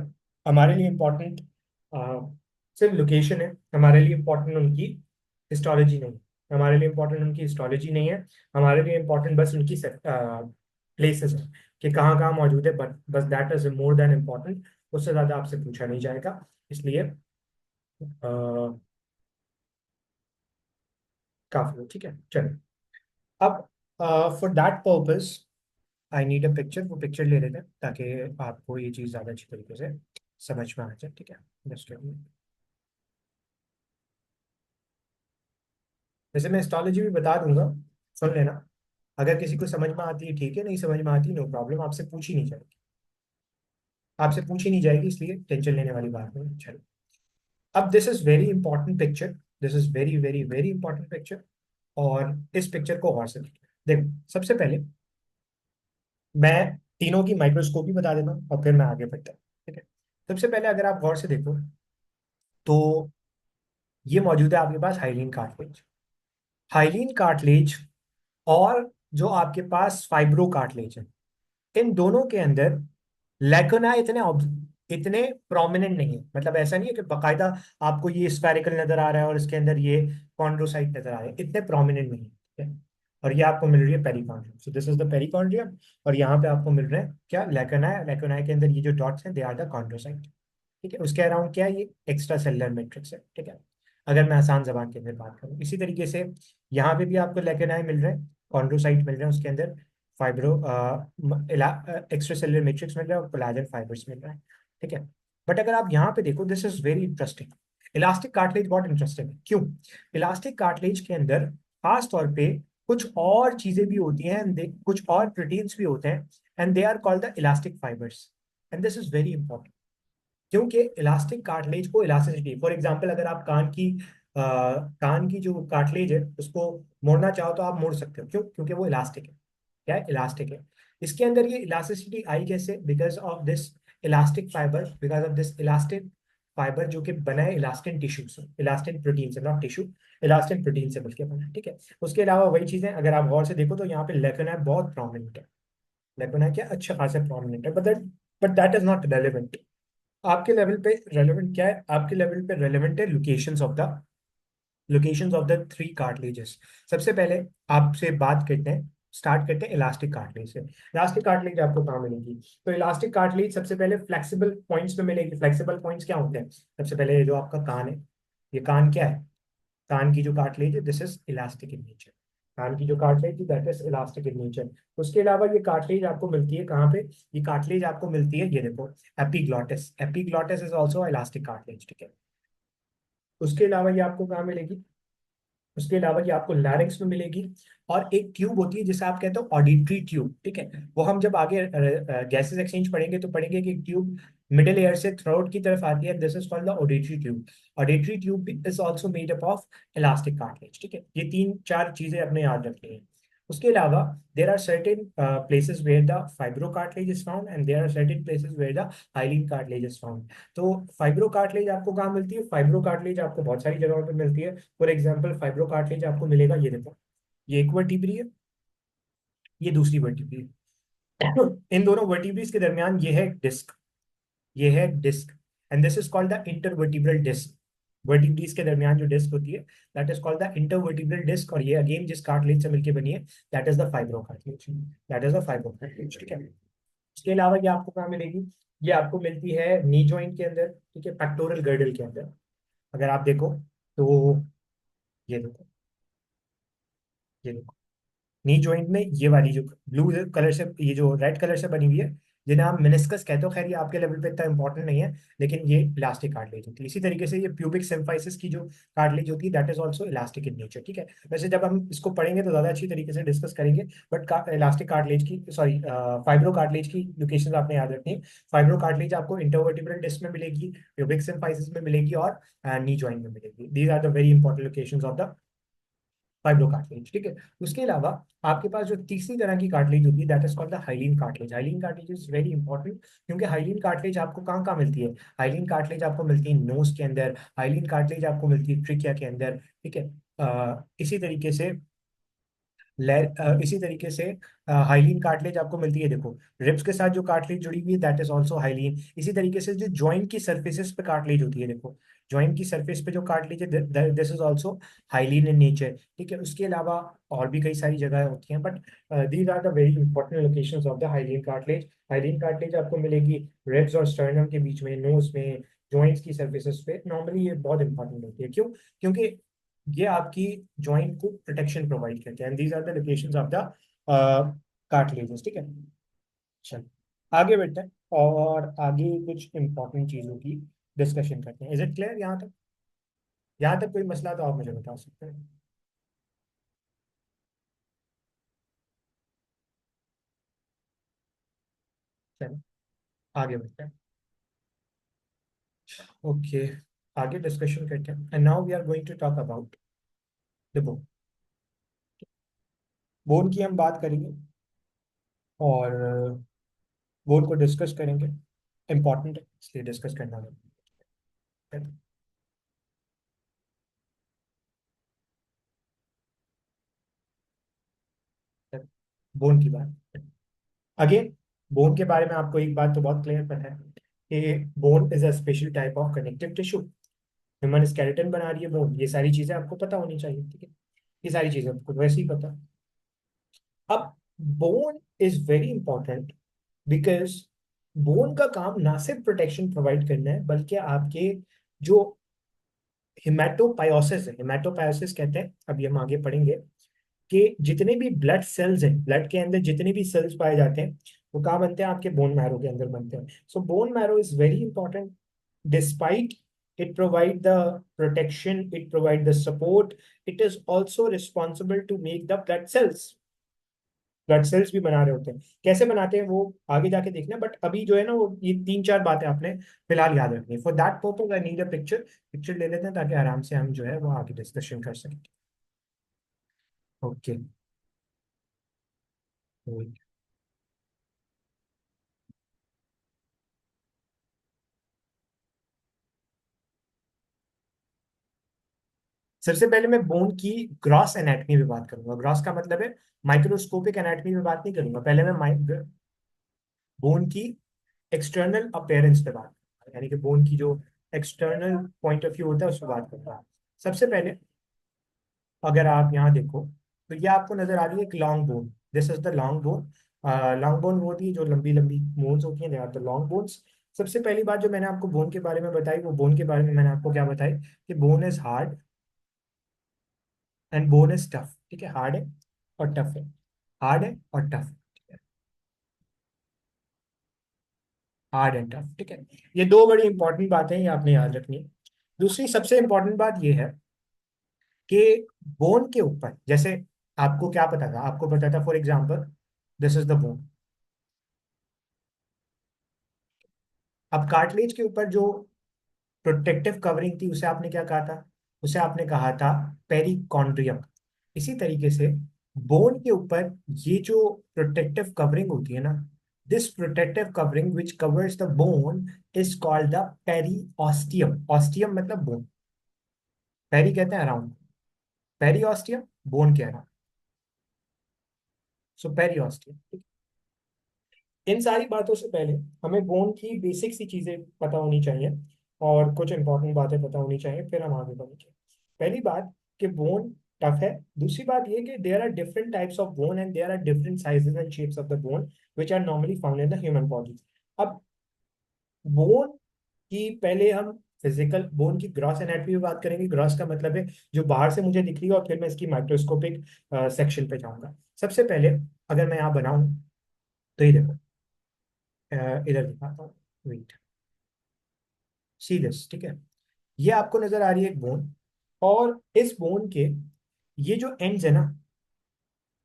हमारे लिए इम्पोर्टेंट सिर्फ लोकेशन है, हमारे लिए इम्पोर्टेंट उनकी हिस्टोलॉजी नहीं है। हमारे लिए इम्पोर्टेंट उनकी हिस्टोलॉजी नहीं है, हमारे लिए इम्पोर्टेंट बस उनकी प्लेसेस है कि कहाँ कहाँ मौजूद है, बट बस that is more than important, उससे ज्यादा आपसे पूछा नहीं जाएगा, इसलिए काफी है। ठीक है, चलो। अब for that purpose I need a picture, वो पिक्चर ले लेते हैं ताकि आपको ये चीज़ ज़्यादा अच्छी तरीके से समझ में आ जाए। ठीक है, जस्ट वैसे मैं एस्ट्रोलॉजी भी बता दूंगा, सुन लेना। अगर किसी को समझ में आती है ठीक है, नहीं समझ में आती नो प्रॉब्लम, आपसे पूछी नहीं जाएगी, आपसे पूछी नहीं जाएगी, इसलिए टेंशन लेने वाली बात नहीं। चलो, अब this is very important picture, this is very very very important picture. और इस पिक्चर को गौर से देखो। सबसे पहले मैं तीनों की माइक्रोस्कोपी बता देता हूँ और फिर मैं आगे बढ़ता हूँ। ठीक है, सबसे पहले अगर आप गौर से देखो तो ये मौजूद है आपके पास हाइलीन कार्टिलेज, हाइलीन कार्टिलेज और जो आपके पास फाइब्रो कार्टिलेज है, इन दोनों के अंदर लैकुना इतने प्रोमिनेंट नहीं है। मतलब ऐसा नहीं है कि बकायदा आपको ये स्फेरिकल नजर आ रहा है और इसके अंदर ये कॉन्ड्रोसाइट नजर आ रहे हैं, इतने प्रोमिनेंट नहीं है। ठीक है, और ये आपको मिल रही है perichondrium, so this is the perichondrium. और यहाँ पे आपको मिल रहे हैं क्या, लैकुना, लैकुना के अंदर ये जो डॉट्स हैं दे आर द कॉन्ड्रोसाइट। ठीक है, उसके अराउंड क्या है, ये एक्स्ट्रा सेलुलर मैट्रिक्स है। ठीक है, अगर मैं आसान जबान के अंदर बात करूँ, इसी तरीके से यहाँ पे भी आपको लेकेनाई मिल रहे हैं, कॉन्ड्रोसाइट मिल रहे हैं, उसके अंदर फाइब्रो एक्स्ट्रा सेलुलर मैट्रिक्स मिल रहा है और कोलाजन फाइबर्स मिल रहा है। ठीक है, बट अगर आप यहाँ पे देखो, this is very interesting. Elastic cartilage बहुत इंटरेस्टिंग है, क्यों? इलास्टिक कार्टिलेज के अंदर खास तौर पे कुछ और चीजें भी होती हैं, कुछ और प्रोटीन्स भी होते हैं, and they are called the elastic fibres, and this is very important. क्योंकि इलास्टिक कार्टिलेज को इलास्टिसिटी, फॉर एग्जांपल अगर आप कान की जो कार्टिलेज है उसको मोड़ना चाहो तो आप मोड़ सकते हो, क्यों? क्योंकि वो इलास्टिक है। क्या है? इलास्टिक है। इसके अंदर ये इलास्टिसिटी आई कैसे? Because of this elastic fibre, because of this elastic fibre जो कि बना है इलास्टिन टिश्यू से, इलास्टिन प्रोटीन से, नॉट टिश्यू, इलास्टिन प्रोटीन से मिलकर बना है। ठीक है, उसके अलावा वही चीजें अगर आप गौर से देखो तो यहाँ पे लेकुना बहुत प्रोमिनेंट है, लेकुना क्या अच्छा खासा प्रोमिनेंट है, but that is not relevant. आपके लेवल पे रेलेवेंट क्या है? आपके लेवल पे रेलेवेंट है locations of the three cartilages. सबसे पहले आपसे बात करते हैं, स्टार्ट करते हैं इलास्टिक कार्टिलेज से। इलास्टिक कार्टिलेज आपको कहाँ मिलेगी? तो इलास्टिक कार्टिलेज सबसे पहले फ्लेक्सिबल पॉइंट्स पे मिलेगी। फ्लेक्सिबल पॉइंट्स क्या होते हैं? सबसे पहले ये जो आपका कान है, ये कान क्या है? कान की जो कार्टिलेज है, this is elastic in nature. कान की जो कार्टिलेज है that is elastic in nature. उसके अलावा ये कार्टिलेज आपको मिलती है कहाँ पे? ये कार्टिलेज आपको मिलती है, ये देखो, epiglottis, epiglottis is also elastic cartilage. ठीक है, उसके अलावा ये आपको कहाँ मिलेगी? उसके अलावा ये आपको लैरिंक्स में मिलेगी। और एक ट्यूब होती है जिसे आप कहते हो ऑडिटरी ट्यूब। ठीक है, वो हम जब आगे गैसेस एक्सचेंज पढ़ेंगे तो पढ़ेंगे कि ट्यूब मिडिल एयर से थ्रोट की तरफ आती है, this is called the auditory tube. Auditory tube is also made up of elastic cartilage. ठीक है, ये तीन चार चीजें अपने याद रखनी है। उसके अलावा there are certain places where the fibro cartilage is found and there are certain places where the hyaline cartilage is found. तो फाइब्रो कार्टिलेज आपको कहाँ मिलती है? फाइब्रो कार्टिलेज आपको बहुत सारी जगहों पे मिलती है। फॉर एग्जाम्पल फाइब्रो कार्टिलेज आपको मिलेगा, ये देखो, ये एक वर्टिब्री है, ये दूसरी वर्टिब्री है। इन दोनों वर्टिब्रीज के दरमियान ये है डिस्क, ये है disc, and this is called the intervertebral disc. Vertebrae के दरमियान जो डिस्क होती है that is called the intervertebral disc, और ये अगेन जिस कार्टिलेज से मिलकर बनी है that is the fibro cartilage, that is the fibro cartilage. ठीक है, इसके अलावा ये आपको कहाँ मिलेगी? ये आपको मिलती है नी जॉइंट के अंदर। ठीक है, पेक्टोरल गर्डल के अंदर। अगर आप देखो तो ये देखो, ये देखो, नी जॉइंट में ये वाली जो ब्लू कलर से, ये जो रेड कलर से बनी हुई है, जिन्हें आप मेनिस्कस कहते हो, खैर ये आपके लेवल पे इतना इंपॉर्टेंट नहीं है, लेकिन ये इलास्टिक कार्टिलेज होती है। इसी तरीके से ये प्यूबिक सिम्फाइसिस की जो कार्टिलेज होती है that is also elastic in nature. ठीक है, वैसे जब हम इसको पढ़ेंगे तो ज्यादा अच्छी तरीके से डिस्कस करेंगे, बट इलास्टिक कार्टिलेज की, सॉरी, फाइब्रो कार्टिलेज की लोकेशन आपने याद रखनी है। फाइब्रो कार्टिलेज आपको इंटरवर्टिब्रल डिस्क में मिलेगी, प्यूबिक सिम्फाइसिस में मिलेगी और नी जॉइंट में मिलेगी। These are the very important locations of the fibro cartilage. ठीक है, उसके अलावा आपके पास जो तीसरी तरह की कार्टिलेज होती है that is called the hyaline cartilage. Hyaline cartilage is very important, क्योंकि हाइलीन कार्टिलेज आपको कहाँ कहाँ मिलती है? हाइलीन कार्टिलेज आपको मिलती है नोज के अंदर, हाइलीन कार्टिलेज आपको मिलती है ट्रिकिया के अंदर। ठीक है, इसी तरीके से इसी तरीके से हाइलीन कार्टिलेज आपको मिलती है, देखो, रिब्स के साथ जो कार्टिलेज जुड़ी हुई है दैट इज आल्सो हाइलीन। इसी तरीके से जो जॉइंट की सर्फेसिस पे कार्टिलेज होती है, देखो, जॉइंट की सरफेस पे जो कार्टिलेज है, this is also hyaline in nature, ठीक है। उसके अलावा और भी कई सारी जगह होती हैं, but these are the very important locations of the hyaline cartilage. Hyaline cartilage आपको मिलेगी रिब्स और स्टर्नम के बीच में, नोज में, जॉइंट्स की सर्फेसेस पे। नॉर्मली ये बहुत इंपॉर्टेंट होती है, क्यों? क्योंकि ये आपकी जॉइंट को प्रोटेक्शन प्रोवाइड करते हैं। These are the locations of the cartilages, ठीक है। चल आगे बढ़ते हैं और आगे कुछ इंपॉर्टेंट चीजों की डिस्कशन करते हैं। इज इट क्लियर यहाँ तक? यहाँ तक कोई मसला तो आप मुझे बता सकते हैं। चलो आगे बढ़ते हैं। ओके, आगे डिस्कशन करते हैं। And now we are going to talk about the bone. Bone की हम बात करेंगे और बोन को डिस्कस करेंगे। इंपॉर्टेंट है इसलिए डिस्कस करना है। बोन की बात, अगेन बोन के बारे में आपको एक बात तो बहुत क्लियर पता है कि bone is a special type of connective tissue. Human skeleton बना रही है बोन, ये सारी चीजें आपको पता होनी चाहिए, ठीक है। ये सारी चीजें आपको वैसे ही पता। अब bone is very important because bone का काम ना सिर्फ प्रोटेक्शन प्रोवाइड करना है, बल्कि आपके जो हिमेटोपायोसिस है, हिमेटोपायोसिस कहते हैं, अभी हम आगे पढ़ेंगे, कि जितने भी ब्लड सेल्स हैं, ब्लड के अंदर जितने भी सेल्स पाए जाते हैं, वो कहाँ बनते हैं? आपके बोन मैरो के अंदर बनते हैं। So bone marrow is very important. Despite it provide the protection, it provide the support, it is also responsible to make the blood cells। Blood cells भी बना रहे होते हैं, कैसे बनाते हैं वो आगे जाके देखना, बट अभी जो है ना, वो ये तीन चार बातें आपने फिलहाल याद रखनी है। For that purpose I need a picture. Picture ले लेते हैं ताकि आराम से हम जो है वो आगे डिस्कशन कर सकें। ओके, सबसे पहले मैं बोन की ग्रॉस एनाटमी में बात करूंगा। ग्रॉस का मतलब है माइक्रोस्कोपिक एनाटमी में बात नहीं करूंगा। पहले मैं बोन की एक्सटर्नल अपेयरेंस पे बात करूंगा, यानी कि बोन की जो एक्सटर्नल पॉइंट ऑफ व्यू होता है उस पर बात करूंगा। सबसे पहले अगर आप यहाँ देखो तो ये आपको नजर आ रही है एक long bone. This is the long bone. Long bone वो होती है जो लंबी लंबी बोन्स होती हैं, दे आर द लॉन्ग बोन्स। सबसे पहली बात जो मैंने आपको बोन के बारे में बताई, वो बोन के बारे में मैंने आपको क्या बताई कि bone is hard and bone is tough, ठीक है। हार्ड है और टफ है, हार्ड है और टफ है, हार्ड एंड टफ, ठीक है। ये दो बड़ी इंपॉर्टेंट बातें हैं, ये आपने याद रखनी है। दूसरी सबसे इंपॉर्टेंट बात ये है कि बोन के ऊपर, जैसे आपको क्या पता था? आपको पता था for example this is the bone. अब कार्टिलेज के ऊपर जो प्रोटेक्टिव कवरिंग थी उसे आपने क्या कहा था? उसे आपने कहा था पेरिकॉन्ड्रियम। इसी तरीके से बोन के ऊपर ये जो प्रोटेक्टिव कवरिंग होती है ना, this protective covering which covers the bone is called the periosteum. Osteum मतलब बोन, पेरी कहते हैं अराउंड, पेरीऑस्टियम बोन के अराउंड, सो पेरीऑस्टियम। इन सारी बातों से पहले हमें बोन की बेसिक सी चीजें पता होनी चाहिए और कुछ इंपॉर्टेंट बातें पता होनी चाहिए, फिर हम आगे बढ़ेंगे। पहली बात कि बोन टफ है। दूसरी बात ये कि there are different types of bone and there are different sizes and shapes of the bone which are normally found in the human body. अब बोन की पहले हम फिजिकल बोन की ग्रॉस एनाटॉमी में बात करेंगे। ग्रॉस का मतलब है जो बाहर से मुझे दिख रही है, और फिर मैं इसकी माइक्रोस्कोपिक सेक्शन पे जाऊंगा। सबसे पहले अगर मैं यहाँ बनाऊं तो ये देखो, इधर दिखाता हूँ, वेट, सी दिस, ठीक है। ये आपको नजर आ रही है एक बोन, और इस बोन के ये जो एंड्स है ना,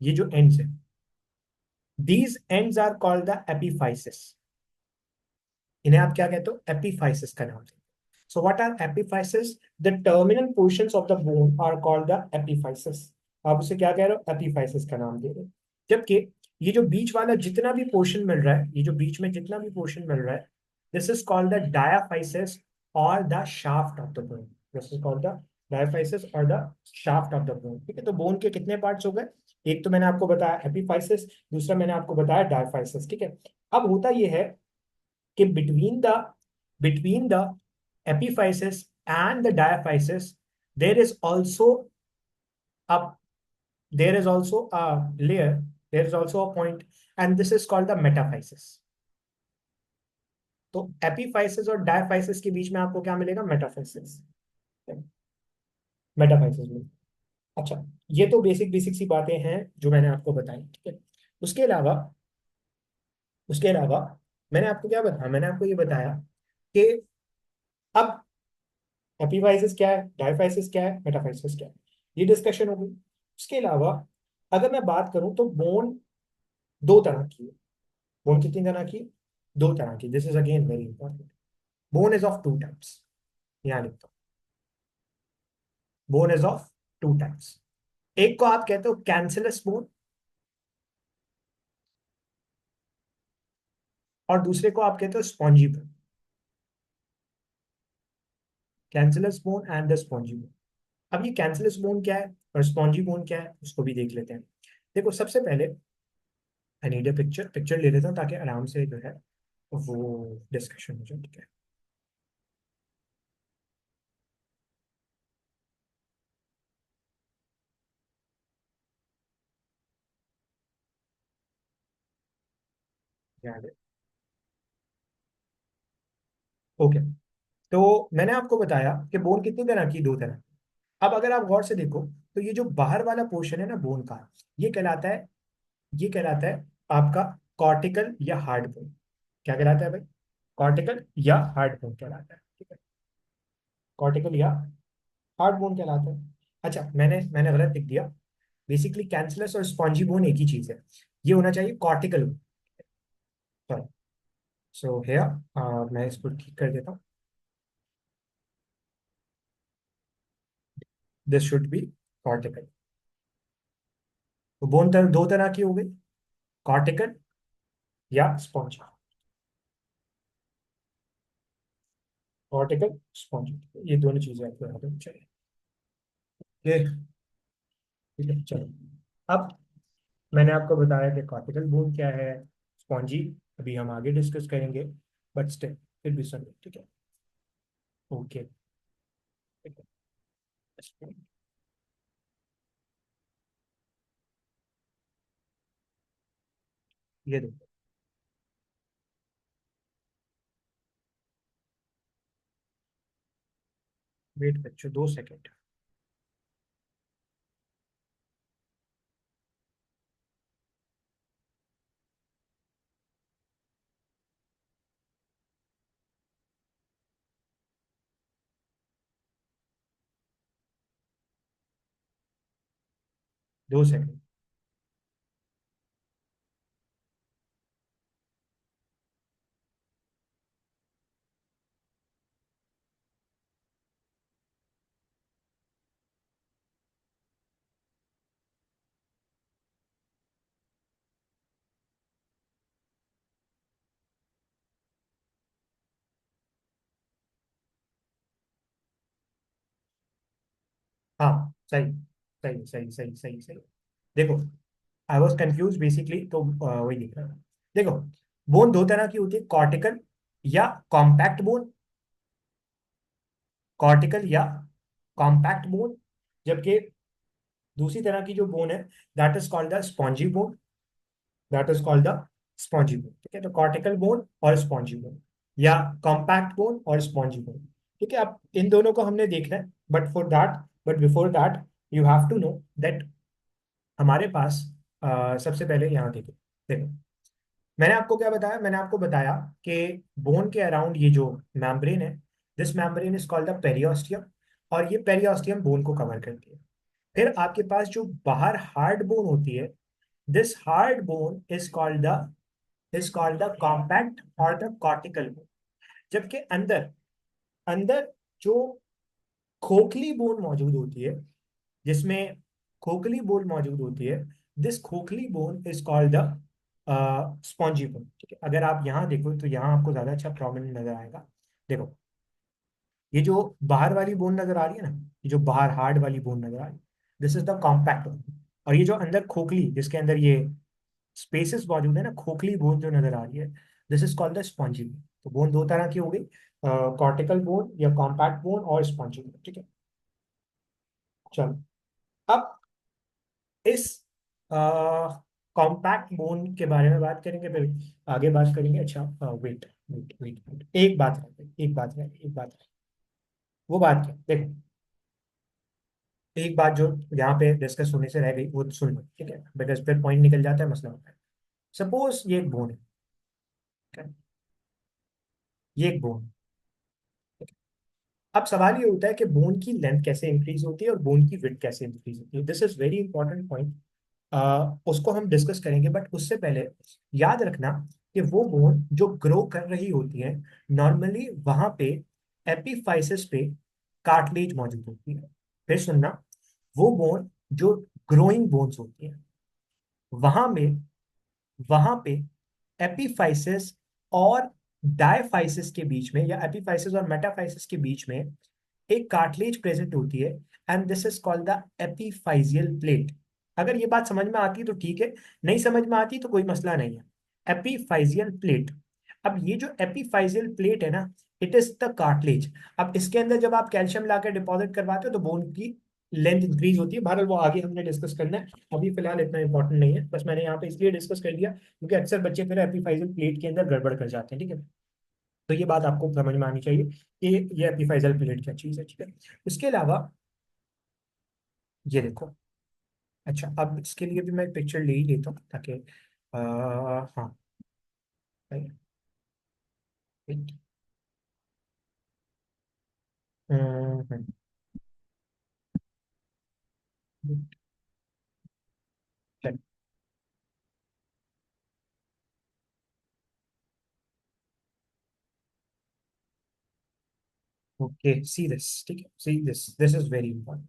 ये जो एंड्स है, these ends are called the epiphysis. इन्हें आप क्या कहते हो? एपिफाइसिस का नाम देते हो। So what are epiphysis? The terminal portions of the bone are called the epiphysis. आप उसे क्या कह रहे हो? एपिफाइसिस का नाम दे रहे हो। जबकि ये जो बीच वाला जितना भी पोर्शन मिल रहा है, ये जो बीच में जितना भी पोर्शन मिल रहा है, this is called the diaphysis और the shaft of the bone. This is called the diaphysis और the shaft of the bone, ठीक है। तो बोन के कितने पार्ट्स हो गए? एक तो मैंने आपको बताया एपिफाइसिस, दूसरा मैंने आपको बताया डायाफाइसिस, ठीक है। अब होता यह है कि between the epiphysis and the diaphysis, there is also a there is also a layer, there is also a point, and this is called the metaphysis. तो एपीफाइसिस और डायफाइसिस के बीच में आपको क्या मिलेगा? मेटाफाइसिस। मेटाफाइसिस में। अच्छा, ये तो बेसिक बेसिक सी बातें हैं जो मैंने आपको बताई, ठीक है। उसके अलावा उसके अलावा मैंने आपको क्या बताया? मैंने आपको ये बताया कि अब एपीफाइसिस क्या है, डायफाइसिस क्या है, मेटाफाइसिस क्या है, ये डिस्कशन हो गई। उसके अलावा अगर मैं बात करूं तो बोन दो तरह की है। बोन कितनी तरह की? दो तरह की। This is again very important. Bone is of two types. यहाँ लिखता हूँ, bone is of two types. एक को आप कहते हो कैंसलस बोन, और दूसरे को आप कहते हो spongy bone. Cancellous bone and the spongy bone. अब ये कैंसलस बोन क्या है और स्पॉन्जी बोन क्या है, उसको भी देख लेते हैं। देखो, सबसे पहले I need a picture. Picture ले लेता हूँ ताकि आराम से जो है वो डिस्कशन हो जाए, ठीक है। ओके, तो मैंने आपको बताया कि बोन कितनी तरह की? दो तरह। अब अगर आप गौर से देखो तो ये जो बाहर वाला पोर्शन है ना बोन का, ये कहलाता है ये कहलाता है आपका कॉर्टिकल या हार्ड बोन। क्या कहलाता है भाई? कॉर्टिकल या हार्ड बोन कहलाता है, ठीक है। कॉर्टिकल या हार्ड बोन कहलाता है। अच्छा, मैंने मैंने गलत लिख दिया। बेसिकली कैंसलस और स्पॉन्जी बोन एक ही चीज है। ये होना चाहिए cortical bone. Sorry. So here मैं इसको ठीक कर देता हूँ। This should be cortical. तो बोन दो तरह की हो गई, कॉर्टिकल या स्पॉन्जी। कॉर्टिकल, स्पॉन्जी, ये दोनों चीजें आपको याद होनी चाहिए। ये ठीक है, चलो। अब मैंने आपको बताया कि कॉर्टिकल बोन क्या है, स्पॉन्जी अभी हम आगे डिस्कस करेंगे, बट स्टिल फिर भी सुनिए, ठीक है। ओके, ठीक है। ये देखो, वेट बच्चों, 2 सेकेंड। 2 सेकेंड। हाँ, सही सही सही सही सही सही। देखो, आई वॉज कंफ्यूज बेसिकली, तो वही दिख रहा है। देखो, बोन दो तरह की होती है, कॉर्टिकल या कॉम्पैक्ट बोन। कॉर्टिकल या कॉम्पैक्ट बोन। जबकि दूसरी तरह की जो बोन है, that is called the spongy bone. That is called the spongy bone, ठीक है। तो कॉर्टिकल बोन और स्पॉन्जी बोन, या कॉम्पैक्ट बोन और स्पॉन्जी बोन, ठीक है। अब इन दोनों को हमने देखना है, but before that you have to know दैट हमारे पास सबसे पहले यहाँ देखो। देखो, मैंने आपको क्या बताया? मैंने आपको बताया कि बोन के अराउंड ये जो मैम्ब्रेन है, this membrane is called the periosteum, और ये पेरियोस्टियम बोन को कवर करती है। फिर आपके पास जो बाहर हार्ड बोन होती है, this hard bone is called the compact और द कॉर्टिकल बोन। जबकि अंदर अंदर जो खोखली बोन मौजूद होती है, जिसमें खोखली बोन मौजूद होती है, दिस खोखली bone is called the spongy bone, ठीक है। अगर आप यहाँ देखो तो यहाँ आपको ज्यादा अच्छा प्रोमिनेंट नजर आएगा। देखो, ये जो बाहर वाली बोन नजर आ रही है ना, ये जो बाहर हार्ड वाली बोन नजर आ रही है, this is the compact bone. और ये जो अंदर खोखली, जिसके अंदर ये स्पेसेस मौजूद है ना, खोखली बोन जो नजर आ रही है, this is called the spongy bone. तो बोन दो तरह की हो गई, कॉर्टिकल बोन या कॉम्पैक्ट बोन और स्पॉन्जी बोन, ठीक है। चलो, अब इस कॉम्पैक्ट बोन के बारे में बात करेंगे, फिर आगे बात करेंगे। अच्छा, वेट वेट वेट वेट, एक बात रह गई, एक बात रह गई, एक बात रह गई। वो बात क्या, देखो, एक बात जो यहाँ पे डिस्कस होने से रह गई वो सुन लो, ठीक है, बिकॉज फिर पॉइंट निकल जाता है, मसला होता है। सपोज ये एक बोन है, ठीक है? ये एक बोन, अब सवाल ये होता है कि बोन की लेंथ कैसे इंक्रीज होती है और बोन की विड्थ कैसे इंक्रीज होती है। This is very important point. उसको हम डिस्कस करेंगे, बट उससे पहले याद रखना कि वो बोन जो ग्रो कर रही होती है, नॉर्मली वहां पे एपिफाइसिस पे कार्टिलेज मौजूद होती है। फिर सुनना, वो बोन जो ग्रोइंग बोन्स होती है, वहां में वहां पे एपिफाइसिस और डायफाइसिस के बीच में, या एपिफाइसिस और मेटाफाइसिस के बीच में एक कार्टिलेज प्रेजेंट होती है, and this is called the epiphyseal plate. अगर ये बात समझ में आती है तो ठीक है, नहीं समझ में आती तो कोई मसला नहीं है। एपिफाइजियल प्लेट, अब ये जो एपिफाइजियल प्लेट है ना, इट इज द कार्टिलेज। अब इसके अंदर जब आप कैल्शियम लाकर डिपॉजिट करवाते हो तो बोन की लेंथ इंक्रीज होती है। बहरहाल वो आगे हमने डिस्कस करना है, अभी फिलहाल इतना इंपॉर्टेंट नहीं है, बस मैंने यहाँ पे इसलिए डिस्कस कर दिया क्योंकि अक्सर बच्चे फिर एपिफाइजियल प्लेट के अंदर गड़बड़ कर जाते हैं, ठीक है। तो ये बात आपको समझ में आनी चाहिए कि ये एपिफाइजल प्लेट क्या चीज है, ठीक है। इसके अलावा ये देखो, अच्छा, अब इसके लिए भी मैं एक पिक्चर ले ही लेता हूँ ताकि हाँ, right, हम्म, चल, ओके, सी दिस, ठीक है, see this, this is very important.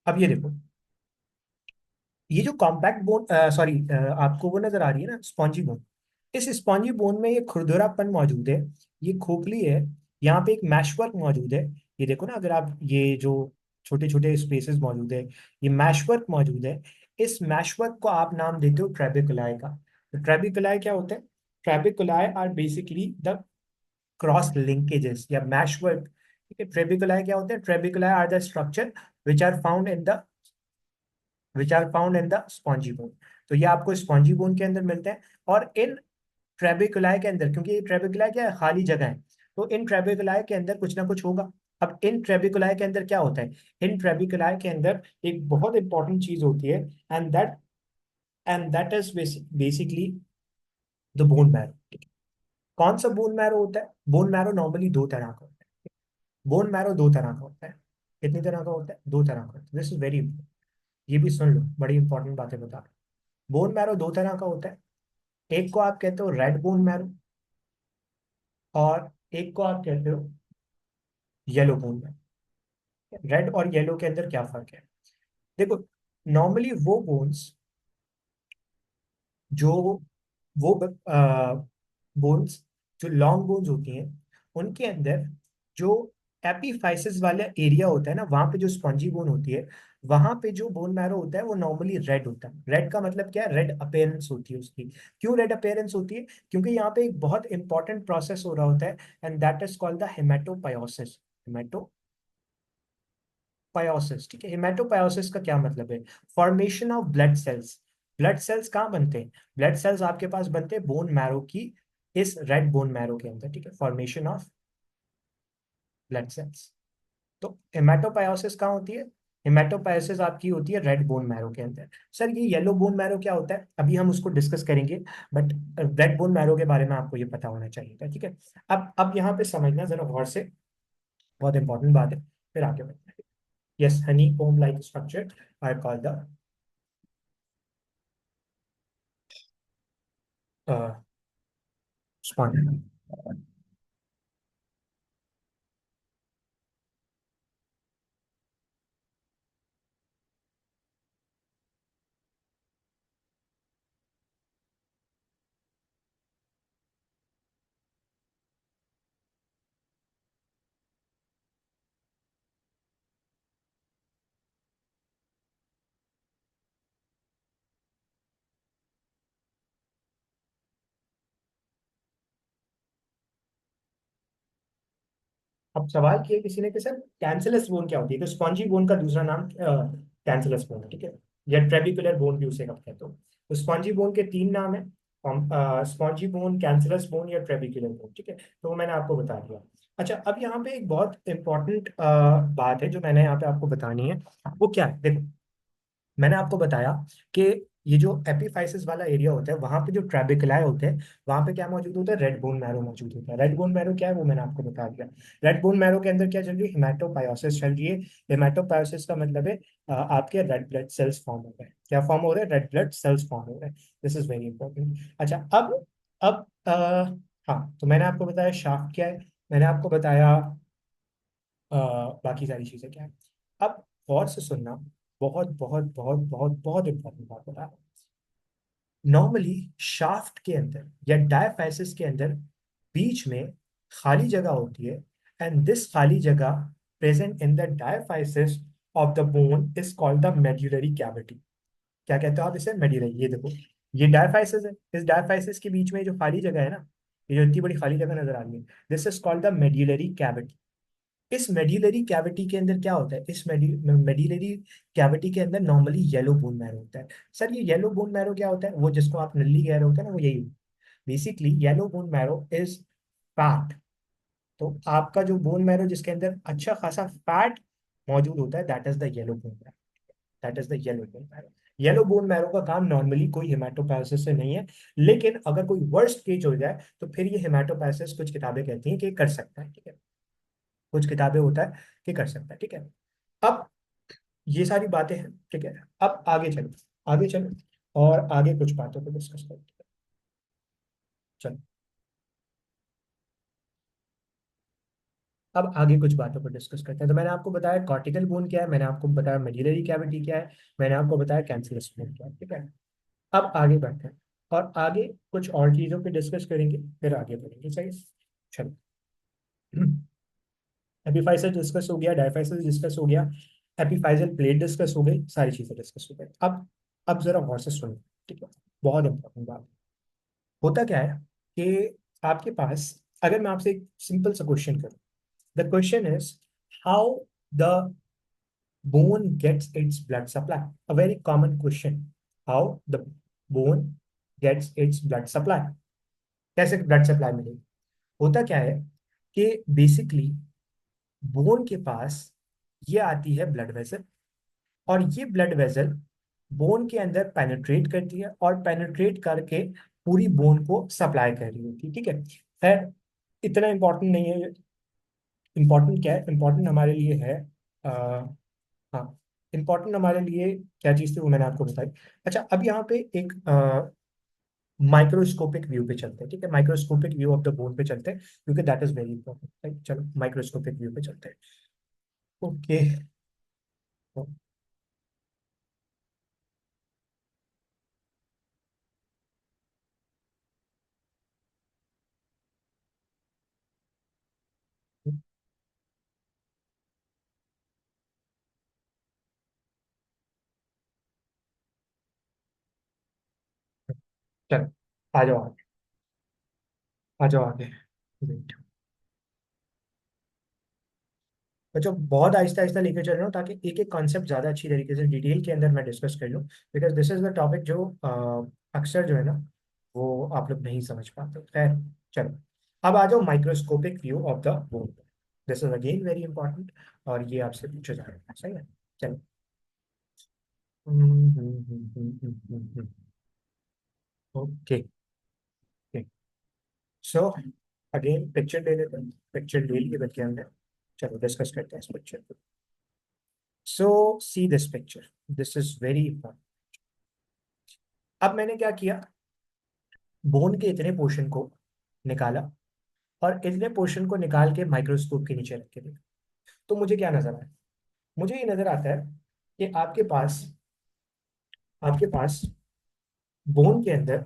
अब ये देखो, ये जो कॉम्पैक्ट बोन, सॉरी, आपको वो नजर आ रही है ना, स्पॉन्जी बोन। इस स्पॉन्जी बोन में ये खुरदुरापन मौजूद है, ये खोखली है, यहाँ पे एक मैशवर्क मौजूद है। ये देखो ना, अगर आप ये जो छोटे छोटे स्पेसेस मौजूद है, ये मैशवर्क मौजूद है। इस मैशवर्क को आप नाम देते हो ट्रेबिकुलाई का। तो ट्रेबिकुलाई क्या होते हैं? Trabeculae are basically the cross linkages या मैशवर्क, ठीक है। ट्रेबिकुलाई क्या होते हैं? Trabeculae are the structure which are found in the spongy bone. तो ये आपको स्पॉन्जी बोन के अंदर मिलते हैं। और इन ट्रेबिकुलाई के अंदर, क्योंकि ये ट्रेबिकुलाई क्या है, खाली जगह है, तो इन ट्रेबिकुलाई के अंदर कुछ ना कुछ होगा। अब इन ट्रेबिकुलाई के अंदर क्या होता है? इन ट्रेबिकुलाई के अंदर एक बहुत इंपॉर्टेंट चीज होती है, and that is basically the bone marrow. कौन सा बोन मैरो होता है? बोन मैरो नॉर्मली दो तरह का होता है। बोन मैरो दो तरह का होता है। कितनी तरह का होता है? दो तरह का होता है। दिस इज वेरी इंपॉर्टेंट, ये भी सुन लो, बड़ी इंपॉर्टेंट बातें बता रहा हूं। बोन मैरो दो तरह का होता है। एक को आप कहते हो रेड बोन मैरो, और एक को आप कहते हो येलो बोन मैरो। रेड और येलो के अंदर क्या फर्क है? देखो, नॉर्मली वो बोन्स जो वो बोन्स जो लॉन्ग बोन्स होती हैं, उनके अंदर जो एपीफाइसिस वाला एरिया होता है ना, वहां पे जो स्पॉन्जी बोन होती है, वहां पे जो बोन मैरो होता है वो नॉर्मली रेड होता है। रेड का मतलब क्या है? रेड अपेयरेंस होती है उसकी। क्यों रेड अपेयरेंस होती है? क्योंकि यहाँ पे एक बहुत इंपॉर्टेंट प्रोसेस हो रहा होता है, and that is called the haematopoiesis. Poiesis, ठीक है। हेमेटोपायोसिस का क्या मतलब है? Formation of blood cells. Blood cells कहाँ बनते हैं? ब्लड सेल्स आपके पास बनते हैं बोन मैरो की, इस रेड बोन मैरो के अंदर, ठीक है। Formation of blood sales. तो हेमेटोपायोसिस कहाँ होती है? हेमेटोपायोसिस आपकी होती है रेड बोन मैरो के अंदर। सर ये येलो बोन मैरो क्या होता है? अभी हम उसको डिस्कस करेंगे, बट रेड बोन मैरो के बारे में आपको ये पता होना चाहिए था, ठीक है। अब यहाँ पे समझना जरा गौर से, बहुत इंपॉर्टेंट बात है, फिर आगे बढ़ते हैं। Yes, honeycomb like structure are called the sponge. अब सवाल किया किसी ने कि सर कैंसरस बोन क्या होती है, तो स्पॉन्जी बोन का दूसरा नाम कैंसरस बोन है, ठीक है, या ट्रेबिकुलर बोन भी उसे कब कहते हो। तो स्पॉन्जी बोन के तीन नाम है, स्पॉन्जी बोन, कैंसरस बोन या ट्रेबिकुलर बोन, ठीक है, तो वो मैंने आपको बता दिया। अच्छा, अब यहाँ पे एक बहुत इंपॉर्टेंट बात है जो मैंने यहाँ पे आपको बतानी है, वो क्या है, देखो मैंने आपको बताया कि ये जो एपिफाइसिस वाला एरिया होता है वहां पे जो ट्रेबिकुलाई होते हैं, वहां पे क्या मौजूद होता है, रेड बोन मैरो मौजूद होता है। रेड बोन मैरो क्या है वो मैंने आपको बता दिया। रेड बोन मैरो के अंदर क्या चल रही है, हेमाटोपायोसिस चल रही है। हेमाटोपायोसिस का मतलब है आपके रेड ब्लड सेल्स फॉर्म हो रहे हैं। क्या फॉर्म हो रहे हैं, रेड ब्लड सेल्स फॉर्म हो रहे हैं। This is very important. अच्छा, अब हाँ, तो मैंने आपको बताया शाफ्ट क्या है, मैंने आपको बताया बाकी सारी चीजें क्या है। अब गौर से सुनना, बहुत बहुत बहुत बहुत बहुत इंपॉर्टेंट बात बता रहा हूँ। नॉर्मली शाफ्ट के अंदर या डायफाइसिस के अंदर बीच में खाली जगह होती है, एंड दिस खाली जगह present in the diaphysis of the bone is called the medullary cavity. क्या कहते हो आप इसे, मेड्यूलरी। ये देखो, ये डायफाइसिस है, इस डायफाइसिस के बीच में जो खाली जगह है ना, ये जो इतनी बड़ी खाली जगह नजर आ रही है, this is called the medullary cavity. इस मेड्यूलरी कैविटी के अंदर क्या होता है, इस मेड्यूलरी कैविटी के अंदर नॉर्मली येलो बोन मैरो होता है। सर ये येलो बोन मैरो क्या होता है, वो जिसको आप नल्ली कह रहे होते हैं ना, वो यही basically yellow bone marrow is fat. तो आपका जो बोन मैरो जिसके अंदर अच्छा खासा फैट मौजूद होता है, that is the yellow bone marrow. That is the yellow bone marrow. Yellow bone marrow का काम नॉर्मली कोई हेमाटोपायसिस से नहीं है, लेकिन अगर कोई वर्स्ट केस हो जाए तो फिर ये हेमाटोपायसिस कुछ किताबें कहती हैं कि कर सकता है, ठीक है, कुछ किताबें होता है कि कर सकता है, ठीक है। अब ये सारी बातें हैं, ठीक है। अब आगे चलो, आगे चलो, और आगे कुछ बातों को डिस्कस करते हैं। चलो, अब आगे कुछ बातों को डिस्कस करते हैं। तो मैंने आपको बताया कॉर्टिकल बोन क्या है, मैंने आपको बताया मेडिलरी कैविटी क्या है, मैंने आपको बताया कैंसरस बोन क्या है, ठीक है। अब आगे बढ़ते हैं और आगे कुछ और चीजों पे डिस्कस करेंगे, फिर आगे बढ़ेंगे, सही। चलो, एपिफाइसल डिस्कस हो गया, डायफाइसल डिस्कस हो गया, एपिफाइसल प्लेट डिस्कस हो गई, सारी चीजें डिस्कस हो गई। अब जरा गौर से सुनो, ठीक है, बहुत इंपॉर्टेंट बात। होता क्या है कि आपके पास, अगर मैं आपसे एक सिंपल सा क्वेश्चन करूं, the question is how the bone gets its blood supply, a very common question, how the bone gets its blood supply, कैसे ब्लड सप्लाई मिलेगी। होता क्या है कि बेसिकली बोन के पास ये आती है ब्लड वेसल, और ये ब्लड वेसल बोन के अंदर पेनिट्रेट करती है, और पेनिट्रेट करके पूरी बोन को सप्लाई कर रही होती है, ठीक है। खैर, इतना इंपॉर्टेंट नहीं है। इंपॉर्टेंट क्या है, इंपॉर्टेंट हमारे लिए है, हाँ, इंपॉर्टेंट हमारे लिए क्या चीज़ थी वो मैंने आपको बताई। अच्छा, अब यहाँ पे एक माइक्रोस्कोपिक व्यू पे चलते हैं, ठीक है, microscopic view of the bone पे चलते हैं, क्योंकि दैट इज वेरी इंपॉर्टेंट। चलो माइक्रोस्कोपिक व्यू पे चलते हैं। ओके, चलो आ जाओ आगे, आ जाओ आगे। Wait. बच्चों बहुत आहिस्ता आहिस्ता लेकर चल रहा हूँ, ताकि एक एक कॉन्सेप्ट ज्यादा अच्छी तरीके से डिटेल के अंदर मैं डिस्कस कर लूँ, because this is the topic जो अक्सर जो है ना वो आप लोग नहीं समझ पाते। खैर, चलो, अब आ जाओ microscopic view of the bone. This is again very important, और ये आपसे पूछा जा रहा है, सही है। चलो, ओके, सो अगेन पिक्चर ले लेते हैं, पिक्चर ले लिए बच्चे हमने। चलो डिस्कस करते हैं इस पिक्चर को। So see this picture, this is very important. अब मैंने क्या किया, बोन के इतने पोर्शन को निकाला, और इतने पोर्शन को निकाल के माइक्रोस्कोप के नीचे रख के देखा, तो मुझे क्या नजर आया, मुझे ये नजर आता है कि आपके पास बोन के अंदर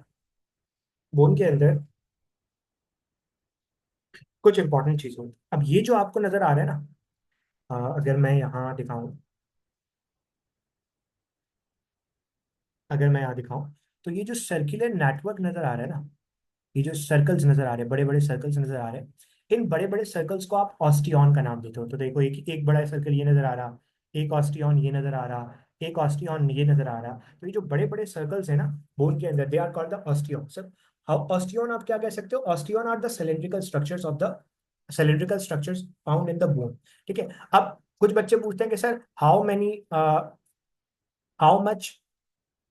बोन के अंदर कुछ इंपॉर्टेंट चीज होती है। अब ये जो आपको नजर आ रहा है ना, अगर मैं यहाँ दिखाऊं, अगर मैं यहाँ दिखाऊं, तो ये जो सर्कुलर नेटवर्क नजर आ रहा है ना, ये जो सर्कल्स नजर आ रहे हैं, बड़े बड़े सर्कल्स नजर आ रहे हैं, इन बड़े बड़े सर्कल्स को आप ऑस्टियन का नाम देते हो। तो देखो एक एक बड़ा सर्कल ये नजर आ रहा, एक ऑस्टियन ये नजर आ रहा, एक ऑस्टियन ये नजर आ रहा। तो ये जो बड़े बड़े सर्कल्स है ना बोन के अंदर, they are called the osteon. Sir osteon आप क्या कह सकते हो, osteon are the cylindrical structures of the cylindrical structures found in the bone. ठीक है। अब कुछ बच्चे पूछते हैं कि sir how much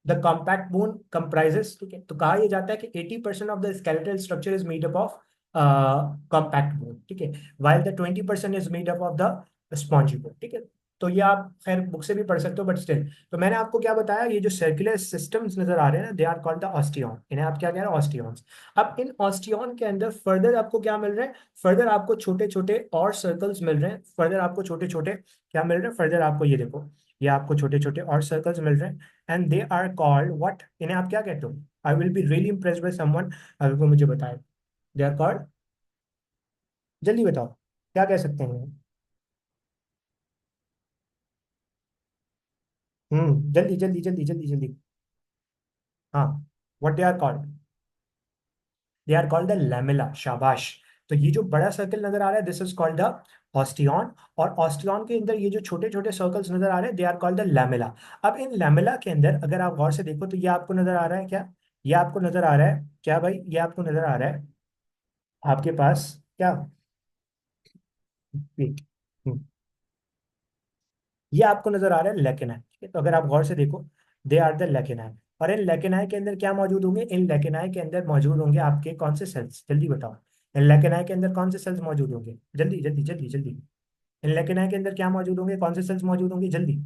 the compact bone comprises. ठीक है, तो कहा यह जाता है कि 80% of the skeletal structure is made up of compact bone. ठीक है, while the 20% is made up of the spongy bone. ठीक है, तो ये आप खैर बुक से भी पढ़ सकते हो, बट स्टिल तो मैंने आपको क्या बताया, ये जो सर्कुलर सिस्टम्स नजर आ रहे हैं ना, दे आर कॉल्ड द ऑस्टियन। इन्हें आप क्या कह रहे हैं, ऑस्टियंस। अब इन ऑस्टियन के अंदर फर्दर आपको क्या मिल रहा है, फर्दर आपको छोटे छोटे और सर्कल्स मिल रहे हैं, फर्दर आपको छोटे छोटे क्या मिल रहे हैं, फर्दर आपको ये देखो, ये आपको छोटे छोटे और सर्कल्स मिल रहे हैं। And they are called what, इन्हें आप क्या कहते हो, I will be really impressed by someone अगर वो मुझे बताए। दे आर कॉल्ड, जल्दी बताओ क्या कह सकते हैं। जल्दी जल्दी जल्दी जल्दी जल्दी। हाँ, what they are called, they are called the lamella. शाबाश। तो ये जो बड़ा सर्कल नजर आ रहा है, दिस इज कॉल्ड द ऑस्टियन। और ऑस्टियन के अंदर ये जो छोटे छोटे सर्कल्स नजर आ रहे हैं, they are called the lamella. अब इन लैमेला के अंदर अगर आप गौर से देखो तो ये आपको नजर आ रहा है क्या, ये आपको नजर आ रहा है क्या भाई, ये आपको नजर आ रहा है आपके पास क्या, वेट, ये आपको नजर आ रहा है लेकेनाई। ठीक है, तो अगर आप गौर से देखो, दे आर द लेकेनाई। और इन लेकेनाई के अंदर क्या मौजूद होंगे, इन लेकेनाई के अंदर मौजूद होंगे आपके कौन से सेल्स, जल्दी बताओ। इन लेकेनाई के अंदर कौन से सेल्स मौजूद होंगे, जल्दी जल्दी जल्दी जल्दी। इन लेकेनाई के अंदर क्या मौजूद होंगे, कौन से सेल्स मौजूद होंगे, जल्दी।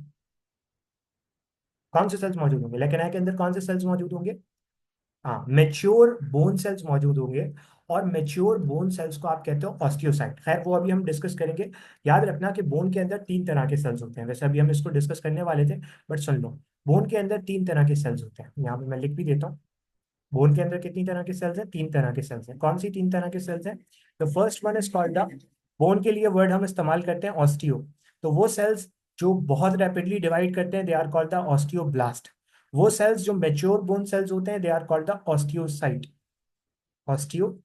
कौन से सेल्स मौजूद होंगे लेकेनाई के अंदर, कौन से सेल्स मौजूद होंगे। हाँ, मेच्योर बोन सेल्स मौजूद होंगे। और मेच्योर बोन सेल्स को आप कहते हो ऑस्टियोसाइट। खैर वो अभी हम डिस्कस करेंगे। याद रखना कि बोन के अंदर तीन तरह के सेल्स होते हैं, वैसे अभी हम इसको डिस्कस करने वाले थे, बट सुन लो। बोन के अंदर तीन तरह के सेल्स होते हैं, यहाँ पे मैं लिख भी देता हूँ। बोन के अंदर कितनी तरह के सेल्स हैं, तीन तरह के सेल्स हैं। कौन सी तीन तरह के सेल्स हैं, the first one is called the, bone के लिए वर्ड हम इस्तेमाल करते हैं ऑस्टियो। तो वो सेल्स जो बहुत रैपिडली डिवाइड करते हैं, they are called the osteoblast. वो सेल्स जो मेच्योर बोन सेल्स होते हैं, they are called the osteocyte, osteocyte.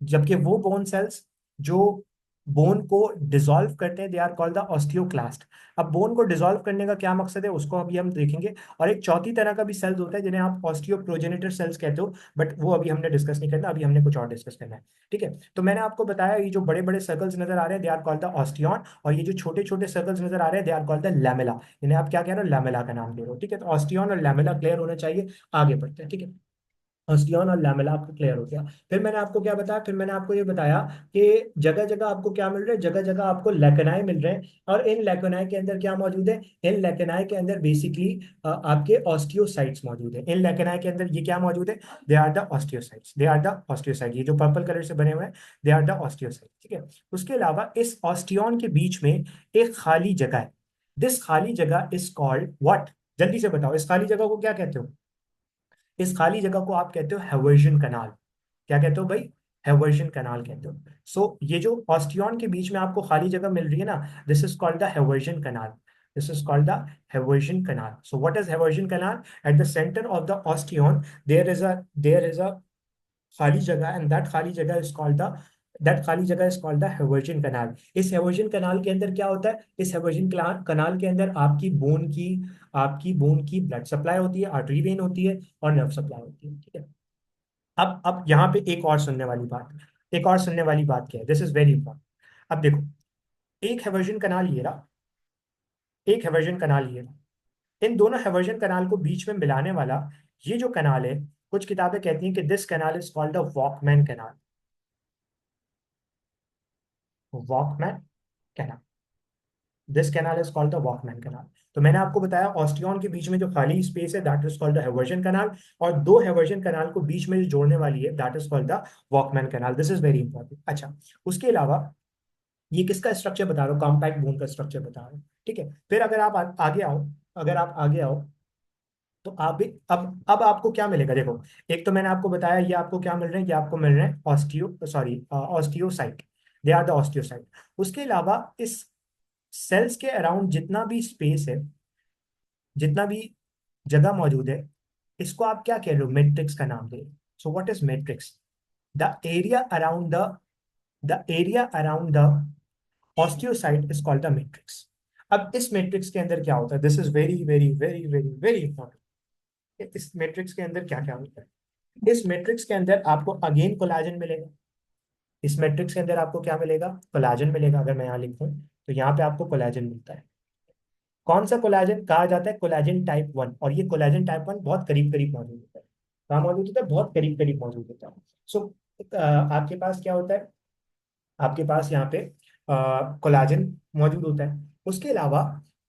जबकि वो बोन सेल्स जो बोन को डिसॉल्व करते हैं, दे आर कॉल्ड द ऑस्टियोक्लास्ट। अब बोन को डिसॉल्व करने का क्या मकसद है उसको अभी हम देखेंगे। और एक चौथी तरह का भी सेल्स होता है जिन्हें आप ऑस्टियोप्रोजेनिटर सेल्स कहते हो, बट वो अभी हमने डिस्कस नहीं करना, अभी हमने कुछ और डिस्कस करना है। ठीक है, तो मैंने आपको बताया ये जो बड़े बड़े सर्कल्स नजर आ रहे हैं, दे आर कॉल्ड द ऑस्टियन। और ये जो छोटे छोटे सर्कल्स नजर आ रहे हैं, they are called the lamella. इन्हें आप क्या कह रहे हो, लैमेला का नाम दे रहे हो। ठीक है, तो ऑस्टियन और लैमेला क्लियर होना चाहिए। आगे बढ़ते हैं। ठीक है, ऑस्टियन और लैमेला आपको क्लियर हो गया। फिर मैंने आपको क्या बताया, फिर मैंने आपको ये बताया कि जगह जगह आपको क्या मिल रहा है, जगह जगह आपको लेकेनाई मिल रहे हैं। और इन लेकेनाई के अंदर क्या मौजूद है, इन लेकेनाई के अंदर बेसिकली आपके ऑस्टियोसाइट्स मौजूद है। इन लेकेनाई के अंदर ये क्या मौजूद है, they are the osteocytes, they are the osteocyte. ये जो पर्पल कलर से बने हुए हैं, दे आर द ऑस्टियोसाइट। ठीक है, उसके अलावा इस ऑस्टियन के बीच में एक खाली जगह है। दिस खाली जगह इज कॉल्ड व्हाट, जल्दी से बताओ, इस खाली जगह को क्या कहते हो, इस खाली जगह को आप कहते हो हेवर्जन कनाल। क्या कहते हो भाई, हेवर्जन कनाल कहते हो। सो ये जो ऑस्टियन के बीच में आपको खाली जगह मिल रही है ना, this is called the Haversian canal, this is called the Haversian canal. So what is Haversian canal, at the centre of the osteon there is a खाली जगह, एंड दैट खाली जगह इज कॉल्ड द, दैट खाली जगह is called the Haversian कनाल। इस हेवर्जन कनाल के अंदर क्या होता है, इस हेवर्जन कनाल के अंदर आपकी बोन की ब्लड सप्लाई होती है, आर्टरी वेन होती है, और नर्व सप्लाई होती है। ठीक है, अब यहाँ पे एक और सुनने वाली बात, एक और सुनने वाली बात क्या है, दिस इज वेरी इंपॉर्टेंट। अब देखो, एक हेवर्जन कनाल ये रहा, एक हेवर्जन कनाल ये रहा। इन दोनों हेवर्जन कनाल को बीच में मिलाने वाला ये जो कनाल है, कुछ किताबें कहती हैं कि this canal is called the Volkmann canal, Volkmann canal, this canal is called the Volkmann canal. तो मैंने आपको बताया ऑस्टियन के बीच में जो खाली स्पेस है, that is called the Haversian canal. और दो हेवर्जन कैनाल को बीच में जो जोड़ने वाली है, that is called the Volkmann canal. This is very important. अच्छा, उसके अलावा ये किसका स्ट्रक्चर बता रहा हूँ, कॉम्पैक्ट बोन का स्ट्रक्चर बता रहा हूँ। ठीक है, फिर अगर आप आगे आओ, अगर आप आगे आओ, तो आप भी अब आपको क्या मिलेगा, देखो। एक तो मैंने आपको बताया ये आपको क्या मिल रहे हैं, ये आपको मिल रहे हैं osteocyte, they are the osteocyte. उसके अलावा इस सेल्स के अराउंड जितना भी स्पेस है, जितना भी जगह मौजूद है, इसको आप क्या कह रहे हो, मैट्रिक्स का नाम दे। So what is matrix, the area around the the area around the osteocyte is called the matrix. अब इस मैट्रिक्स के अंदर क्या होता है, this is very very very very very important. इस मैट्रिक्स के अंदर क्या क्या होता है, इस मैट्रिक्स के अंदर आपको अगेन कोलाजन मिलेगा। इस मैट्रिक्स के अंदर आपको क्या मिलेगा, कोलाजन मिलेगा। अगर मैं यहाँ लिखूं तो यहाँ पे आपको कोलाजन मिलता है। कौन सा कोलाजन कहा जाता है, कोलाजन टाइप 1। और ये कोलाजन टाइप 1 बहुत करीब करीब मौजूद होता है। कहाँ मौजूद होता है, बहुत करीब करीब मौजूद होता है। सो आपके पास क्या होता है, आपके पास यहाँ पे कोलाजन मौजूद होता है। उसके अलावा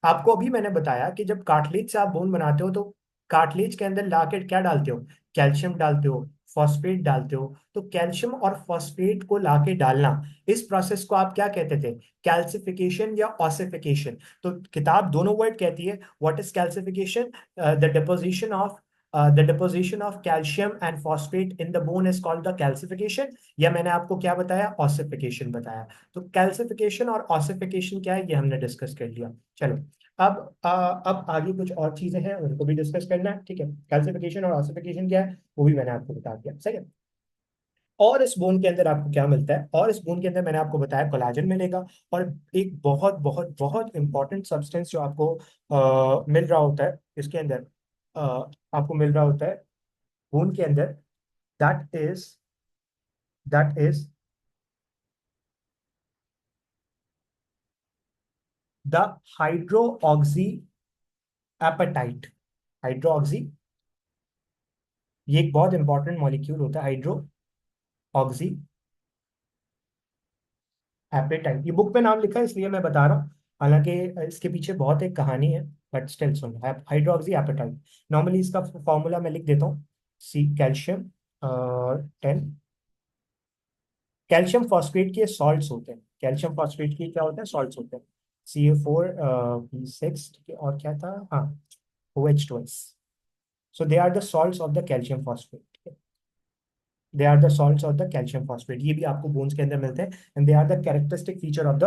आपको अभी मैंने बताया कि जब कार्टिलेज से आप बोन बनाते हो तो कार्टिलेज के अंदर लाके क्या डालते हो, कैल्शियम डालते हो, फॉस्फेट डालते हो। तो कैल्शियम और फॉस्फेट को लाके डालना, इस प्रोसेस को आप क्या कहते थे, कैल्सिफिकेशन या ऑसिफिकेशन। तो किताब दोनों वर्ड कहती है। What is calcification, the deposition of the deposition of calcium and phosphate in the bone is called the calcification। या मैंने आपको क्या बताया, ऑसिफिकेशन बताया। तो कैल्सिफिकेशन और ऑसिफिकेशन क्या है ये हमने डिस्कस कर लिया। चलो अब आगे कुछ और चीजें हैं उनको भी डिस्कस करना है, ठीक है। कैल्सिफिकेशन और ऑसिफिकेशन क्या है वो भी मैंने आपको बता दिया, सही है। और इस बोन के अंदर आपको क्या मिलता है, और इस बोन के अंदर मैंने आपको बताया कोलाजन मिलेगा। और एक बहुत बहुत बहुत इंपॉर्टेंट सब्सटेंस जो आपको मिल रहा होता है इसके अंदर, अ, आपको मिल रहा होता है बोन के अंदर, that is the hydro oxy apatite. Hydro oxy, ये एक बहुत इंपॉर्टेंट मॉलिक्यूल होता है, हाइड्रो ऑक्सी एपेटाइट। ये बुक पे नाम लिखा है इसलिए मैं बता रहा हूँ, हालांकि इसके पीछे बहुत एक कहानी है। बट स्टिल सुन, हाइड्रो ऑक्सी एपेटाइट। नॉर्मली इसका फॉर्मूला मैं लिख देता हूँ, सी कैल्शियम 10। कैल्शियम फॉस्फेट के सॉल्ट्स होते हैं, कैल्शियम फॉस्फेट के क्या होते हैं, सॉल्ट्स होते हैं। CA4 P6, ठीक है। और क्या था, हाँ, OH2S। So they are the salts of the calcium phosphate, they are the salts of the calcium phosphate. ये भी आपको बोन्स के अंदर मिलते हैं and they are the characteristic feature of the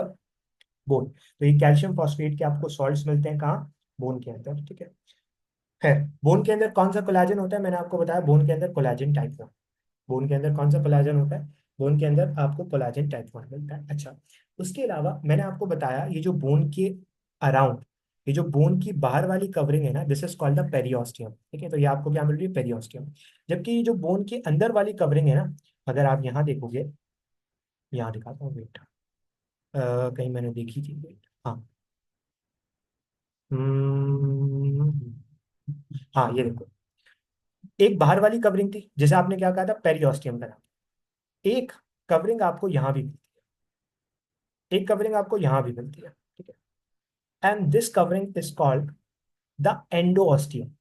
bone. तो ये कैल्शियम फॉस्फेट के आपको सॉल्ट्स मिलते हैं कहाँ, बोन के अंदर, ठीक है। बोन के अंदर कौन सा कोलाजन होता है, मैंने आपको बताया बोन के अंदर कोलाजन टाइप 1। बोन के अंदर कौन सा कोलाजन होता है, बोन के अंदर आपको कोलाजन टाइप 1 मिलता है। अच्छा, उसके अलावा मैंने आपको बताया ये जो बोन के अराउंड, ये जो बोन की बाहर वाली कवरिंग है ना, this is called the periosteum, ठीक है। तो ये आपको क्या मिल रही है, पेरियोस्टियम। जबकि ये जो बोन के अंदर वाली कवरिंग है ना, अगर आप यहाँ देखोगे, यहाँ दिखाता हूँ, वेट, कहीं मैंने देखी थी, वेट, हाँ, हम्म, हाँ ये देखो, एक बाहर वाली कवरिंग थी जैसे आपने क्या कहा था, पेरियोस्टियम का नाम। एक कवरिंग आपको यहाँ भी, एक कवरिंग आपको यहाँ भी मिलती है, ठीक है। And this covering is called the endosteum.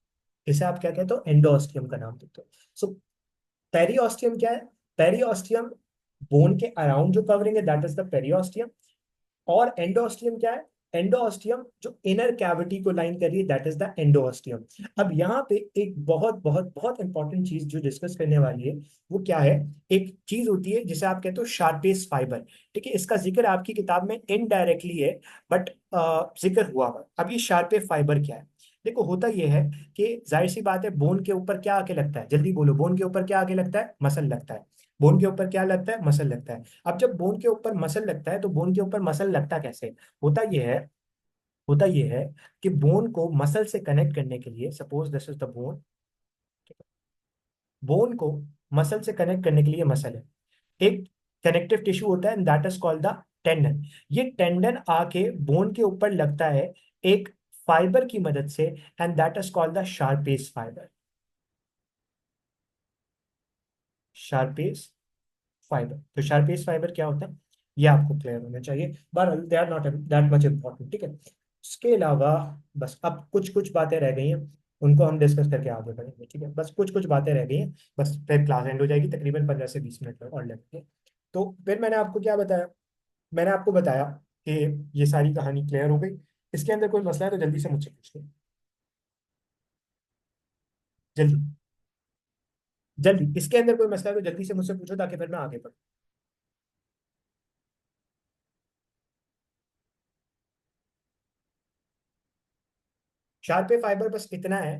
इसे आप क्या कहते हो, एंडोऑस्टियम का नाम देते हो। सो पेरियोस्टियम क्या है, पेरियोस्टियम बोन के अराउंड जो कवरिंग है दैट इज द पेरियोस्टियम। और एंडोस्टियम क्या है, एंडोस्टियम जो इनर कैविटी को लाइन कर रही है दैट इज द एंडोस्टियम। अब यहाँ पे एक बहुत बहुत बहुत इंपॉर्टेंट चीज जो डिस्कस करने वाली है वो क्या है, एक चीज होती है जिसे आप कहते हो शार्पेस फाइबर, ठीक है। इसका जिक्र आपकी किताब में इनडायरेक्टली है, बट जिक्र हुआ हुआ। अब ये शार्पे फाइबर क्या है, देखो होता यह है कि जाहिर सी बात है बोन के ऊपर क्या आके लगता है, जल्दी बोलो, बोन के ऊपर क्या आके लगता है, मसल लगता है। बोन के ऊपर क्या लगता है, मसल लगता है। अब जब बोन के ऊपर मसल लगता है तो बोन के ऊपर मसल लगता कैसे, होता यह है, होता यह है कि बोन को मसल से कनेक्ट करने के लिए, suppose this is the bone, bone को मसल से कनेक्ट करने के लिए मसल है, एक कनेक्टिव टिश्यू होता है that is called the tendon. ये टेंडन आके बोन के ऊपर लगता है एक फाइबर की मदद से, and that is called the Sharpey's fibre. Sharpey's fibre, तो शार्पेस फाइबर क्या होता है ये आपको क्लियर होना चाहिए। बहरहाल they are not that much important, ठीक है। उसके अलावा बस अब कुछ कुछ बातें रह गई हैं, उनको हम डिस्कस करके आगे बढ़ेंगे, ठीक है। बस कुछ कुछ बातें रह गई हैं, बस फिर क्लास एंड हो जाएगी, तकरीबन 15 से 20 मिनट और लगेंगे। तो फिर मैंने आपको क्या बताया, मैंने आपको बताया कि ये सारी कहानी क्लियर हो गई। इसके अंदर कोई मसला है तो जल्दी से मुझसे पूछिए, जल्दी जल्दी, इसके अंदर कोई मसला है तो जल्दी से मुझसे पूछो ताकि फिर मैं आगे बढ़ूँ। शार्प फाइबर बस इतना है,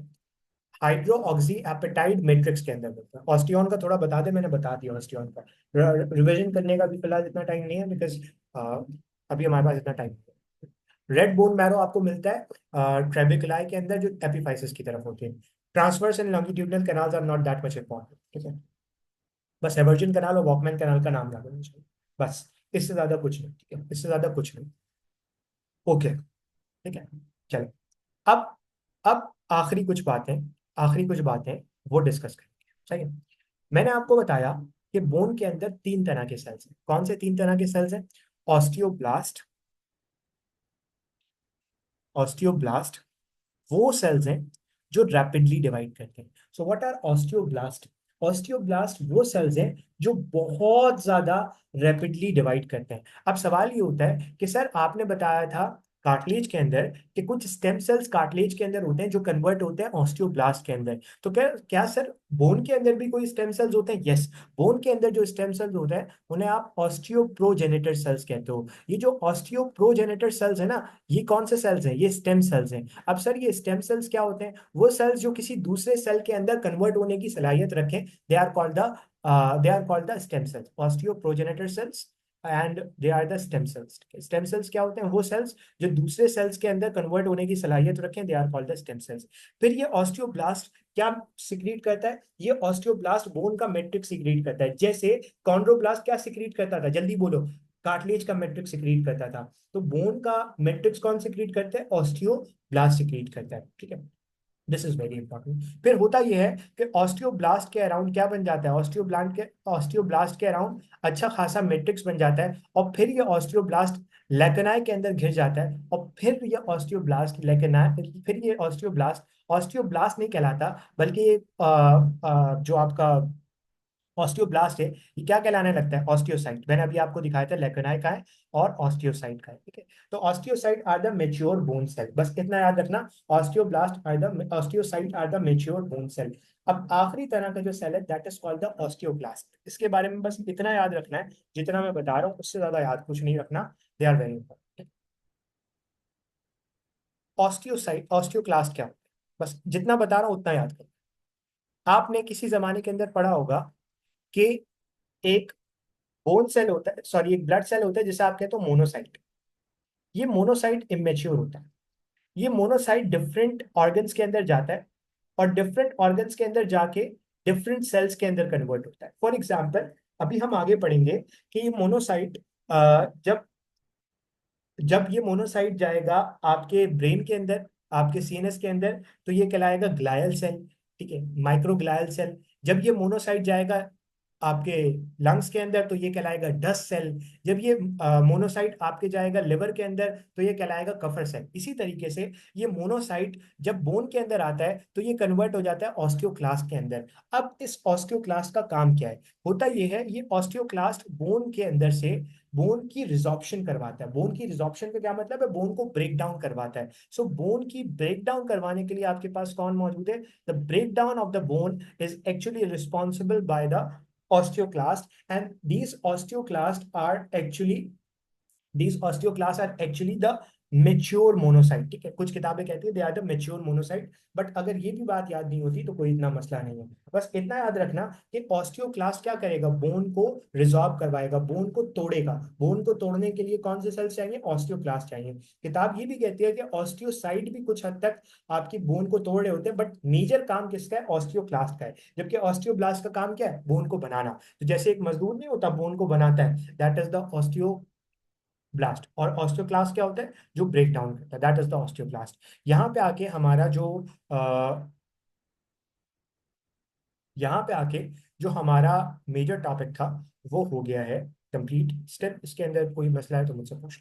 हाइड्रो ऑक्सी एपेटाइट मैट्रिक्स के अंदर मिलता है। ऑस्टियन का थोड़ा बता दे, मैंने बता दिया ऑस्टियन का। रिवीजन करने का भी फिलहाल इतना टाइम नहीं है, बिकॉज अभी हमारे पास इतना टाइम। रेड बोन मैरो आपको मिलता है ट्रेबेकुलाई के अंदर, जो एपिफाइसिस की तरफ होती है। Transverse and longitudinal canals are not that much important, ठीक है। बस एवर्जन कैनाल और वॉकमैन कैनाल का नाम याद होना चाहिए, बस। इससे ज्यादा कुछ नहीं, ठीक है, इससे ज्यादा कुछ नहीं। ओके, ठीक है। चलो, अब अब आखिरी कुछ बातें वो डिस्कस करेंगे, सही है। मैंने आपको बताया कि बोन के अंदर तीन तरह के सेल्स हैं। कौन से तीन तरह के सेल्स हैं? ऑस्टियोब्लास्ट। ऑस्टियोब्लास्ट वो सेल्स हैं जो रैपिडली डिवाइड करते हैं। So what are osteoblast? Osteoblast वो सेल्स हैं जो बहुत ज्यादा रैपिडली डिवाइड करते हैं। अब सवाल ये होता है कि सर आपने बताया था कार्टिलेज के अंदर कि कुछ स्टेम सेल्स कार्टिलेज के अंदर होते हैं जो कन्वर्ट होते हैं ऑस्टियोब्लास्ट के अंदर। तो क्या क्या सर बोन के अंदर भी कोई स्टेम सेल्स होते हैं? यस। बोन के अंदर जो स्टेम सेल्स होते हैं उन्हें आप ऑस्टियोप्रोजेनेटर सेल्स कहते हो। ये जो ऑस्टियोप्रोजेनेटर सेल्स है ना, ये कौन से सेल्स हैं? ये स्टेम सेल्स हैं। अब सर ये स्टेम सेल्स क्या होते हैं? वो सेल्स जो किसी दूसरे सेल के अंदर कन्वर्ट होने की सलाहियत रखें, they are called the stem cells, osteoprogenitor cells and they are the stem cells. Stem cells क्या होते हैं? वो सेल्स जो दूसरे सेल्स के अंदर कन्वर्ट होने की सलाहियत रखें, they are called the stem cells. फिर ये ऑस्टियोब्लास्ट क्या सिक्रीट करता है? ये ऑस्टियोब्लास्ट बोन का मैट्रिक्स सिक्रीट करता है। जैसे कॉन्ड्रोब्लास्ट क्या सिक्रीट करता था, जल्दी बोलो? कार्टिलेज का मैट्रिक्स सिक्रीट करता था। तो बोन का मैट्रिक्स कौन सिक्रीट करता है? ऑस्टियोब्लास्ट सिक्रीट करता है, ठीक है। This is very important. फिर होता यह है कि ऑस्टियोब्लास्ट के अराउंड क्या बन जाता है? ऑस्टियोब्लास्ट के अराउंड अच्छा खासा मैट्रिक्स बन जाता है, और फिर ये ऑस्टियोब्लास्ट लेकेनाई के अंदर घिर जाता है, और फिर ये ऑस्टियोब्लास्ट ऑस्टियोब्लास्ट नहीं कहलाता, बल्कि ये जो आपका ऑस्टियोब्लास्ट है, ये क्या कहलाने लगता है? ऑस्टियोसाइट। मैंने अभी आपको दिखाया था लेकेनाई का है और ऑस्टियोसाइट का है, ठीक है। तो osteocyte are the mature bone cell, बस इतना याद रखना। Osteocyte are the mature bone cell. अब आखिरी तरह का जो सेल है that is called the osteoblast. इसके बारे में बस इतना याद रखना है, जितना मैं बता रहा हूँ उससे ज्यादा याद कुछ नहीं रखना। They are very important. Osteoclast क्या होता है? बस जितना बता रहा हूँ उतना याद करो। आपने किसी जमाने के अंदर पढ़ा होगा कि एक बोन सेल होता है, सॉरी, एक ब्लड सेल होता है जिसे आप कहते हो मोनोसाइट। ये मोनोसाइट इमेच्योर होता है। ये मोनोसाइट डिफरेंट ऑर्गन्स के अंदर जाता है, और डिफरेंट ऑर्गन्स के अंदर जाके डिफरेंट सेल्स के अंदर कन्वर्ट होता है। फॉर एग्जाम्पल, अभी हम आगे पढ़ेंगे कि ये मोनोसाइट जब जब ये मोनोसाइट जाएगा आपके ब्रेन के अंदर, आपके सीएनएस के अंदर, तो ये कहलाएगा ग्लायल सेल, ठीक है, माइक्रोग्लायल सेल। जब ये मोनोसाइट जाएगा आपके लंग्स के अंदर, तो ये कहलाएगा डस्ट सेल। जब ये मोनोसाइट आपके जाएगा लिवर के अंदर, तो ये कहलाएगा कफर सेल। इसी तरीके से ये मोनोसाइट जब बोन के अंदर आता है तो ये कन्वर्ट हो जाता है ऑस्टियोक्लास्ट के अंदर। अब इस ऑस्टियोक्लास्ट का काम क्या है? होता ये है, ये ऑस्टियोक्लास्ट बोन के अंदर से बोन की रिजॉर्प्शन करवाता है। बोन की रिजॉर्प्शन का क्या मतलब है? बोन को ब्रेक डाउन करवाता है। सो बोन की ब्रेक डाउन करवाने के लिए आपके पास कौन मौजूद है? The break down of the bone is actually responsible by the osteoclast, and these osteoclasts are actually the mature monocyte, ठीक है। कुछ किताबें कहती है they are the mature monocyte, but अगर ये भी बात याद नहीं होती तो कोई इतना मसला नहीं है। बस इतना याद रखना कि ऑस्टियोक्लास्ट क्या करेगा? बोन को रिजॉर्व करवाएगा, बोन को तोड़ेगा। बोन को तोड़ने के लिए कौन से सेल्स चाहिए? ऑस्टियोक्लास्ट चाहिए। किताब ये भी कहती है कि ऑस्टियोसाइट भी कुछ हद तक आपकी बोन को तोड़ रहे होते हैं, बट मेजर काम किसका है? ऑस्टियोक्लास्ट का है। जबकि ऑस्टियोब्लास्ट का काम क्या है? बोन को बनाना। तो जैसे एक मजदूर नहीं होता, बोन को बनाता है, दैट इज द ब्लास्ट। और ऑस्टियोक्लास्ट क्या होता है? जो ब्रेक डाउन करता है, दैट इज द ऑस्टियोब्लास्ट। यहाँ पे आके हमारा जो अ, यहाँ पे आके जो हमारा मेजर टॉपिक था वो हो गया है कंप्लीट। स्टेप इसके अंदर कोई मसला है तो मुझसे पूछ लो।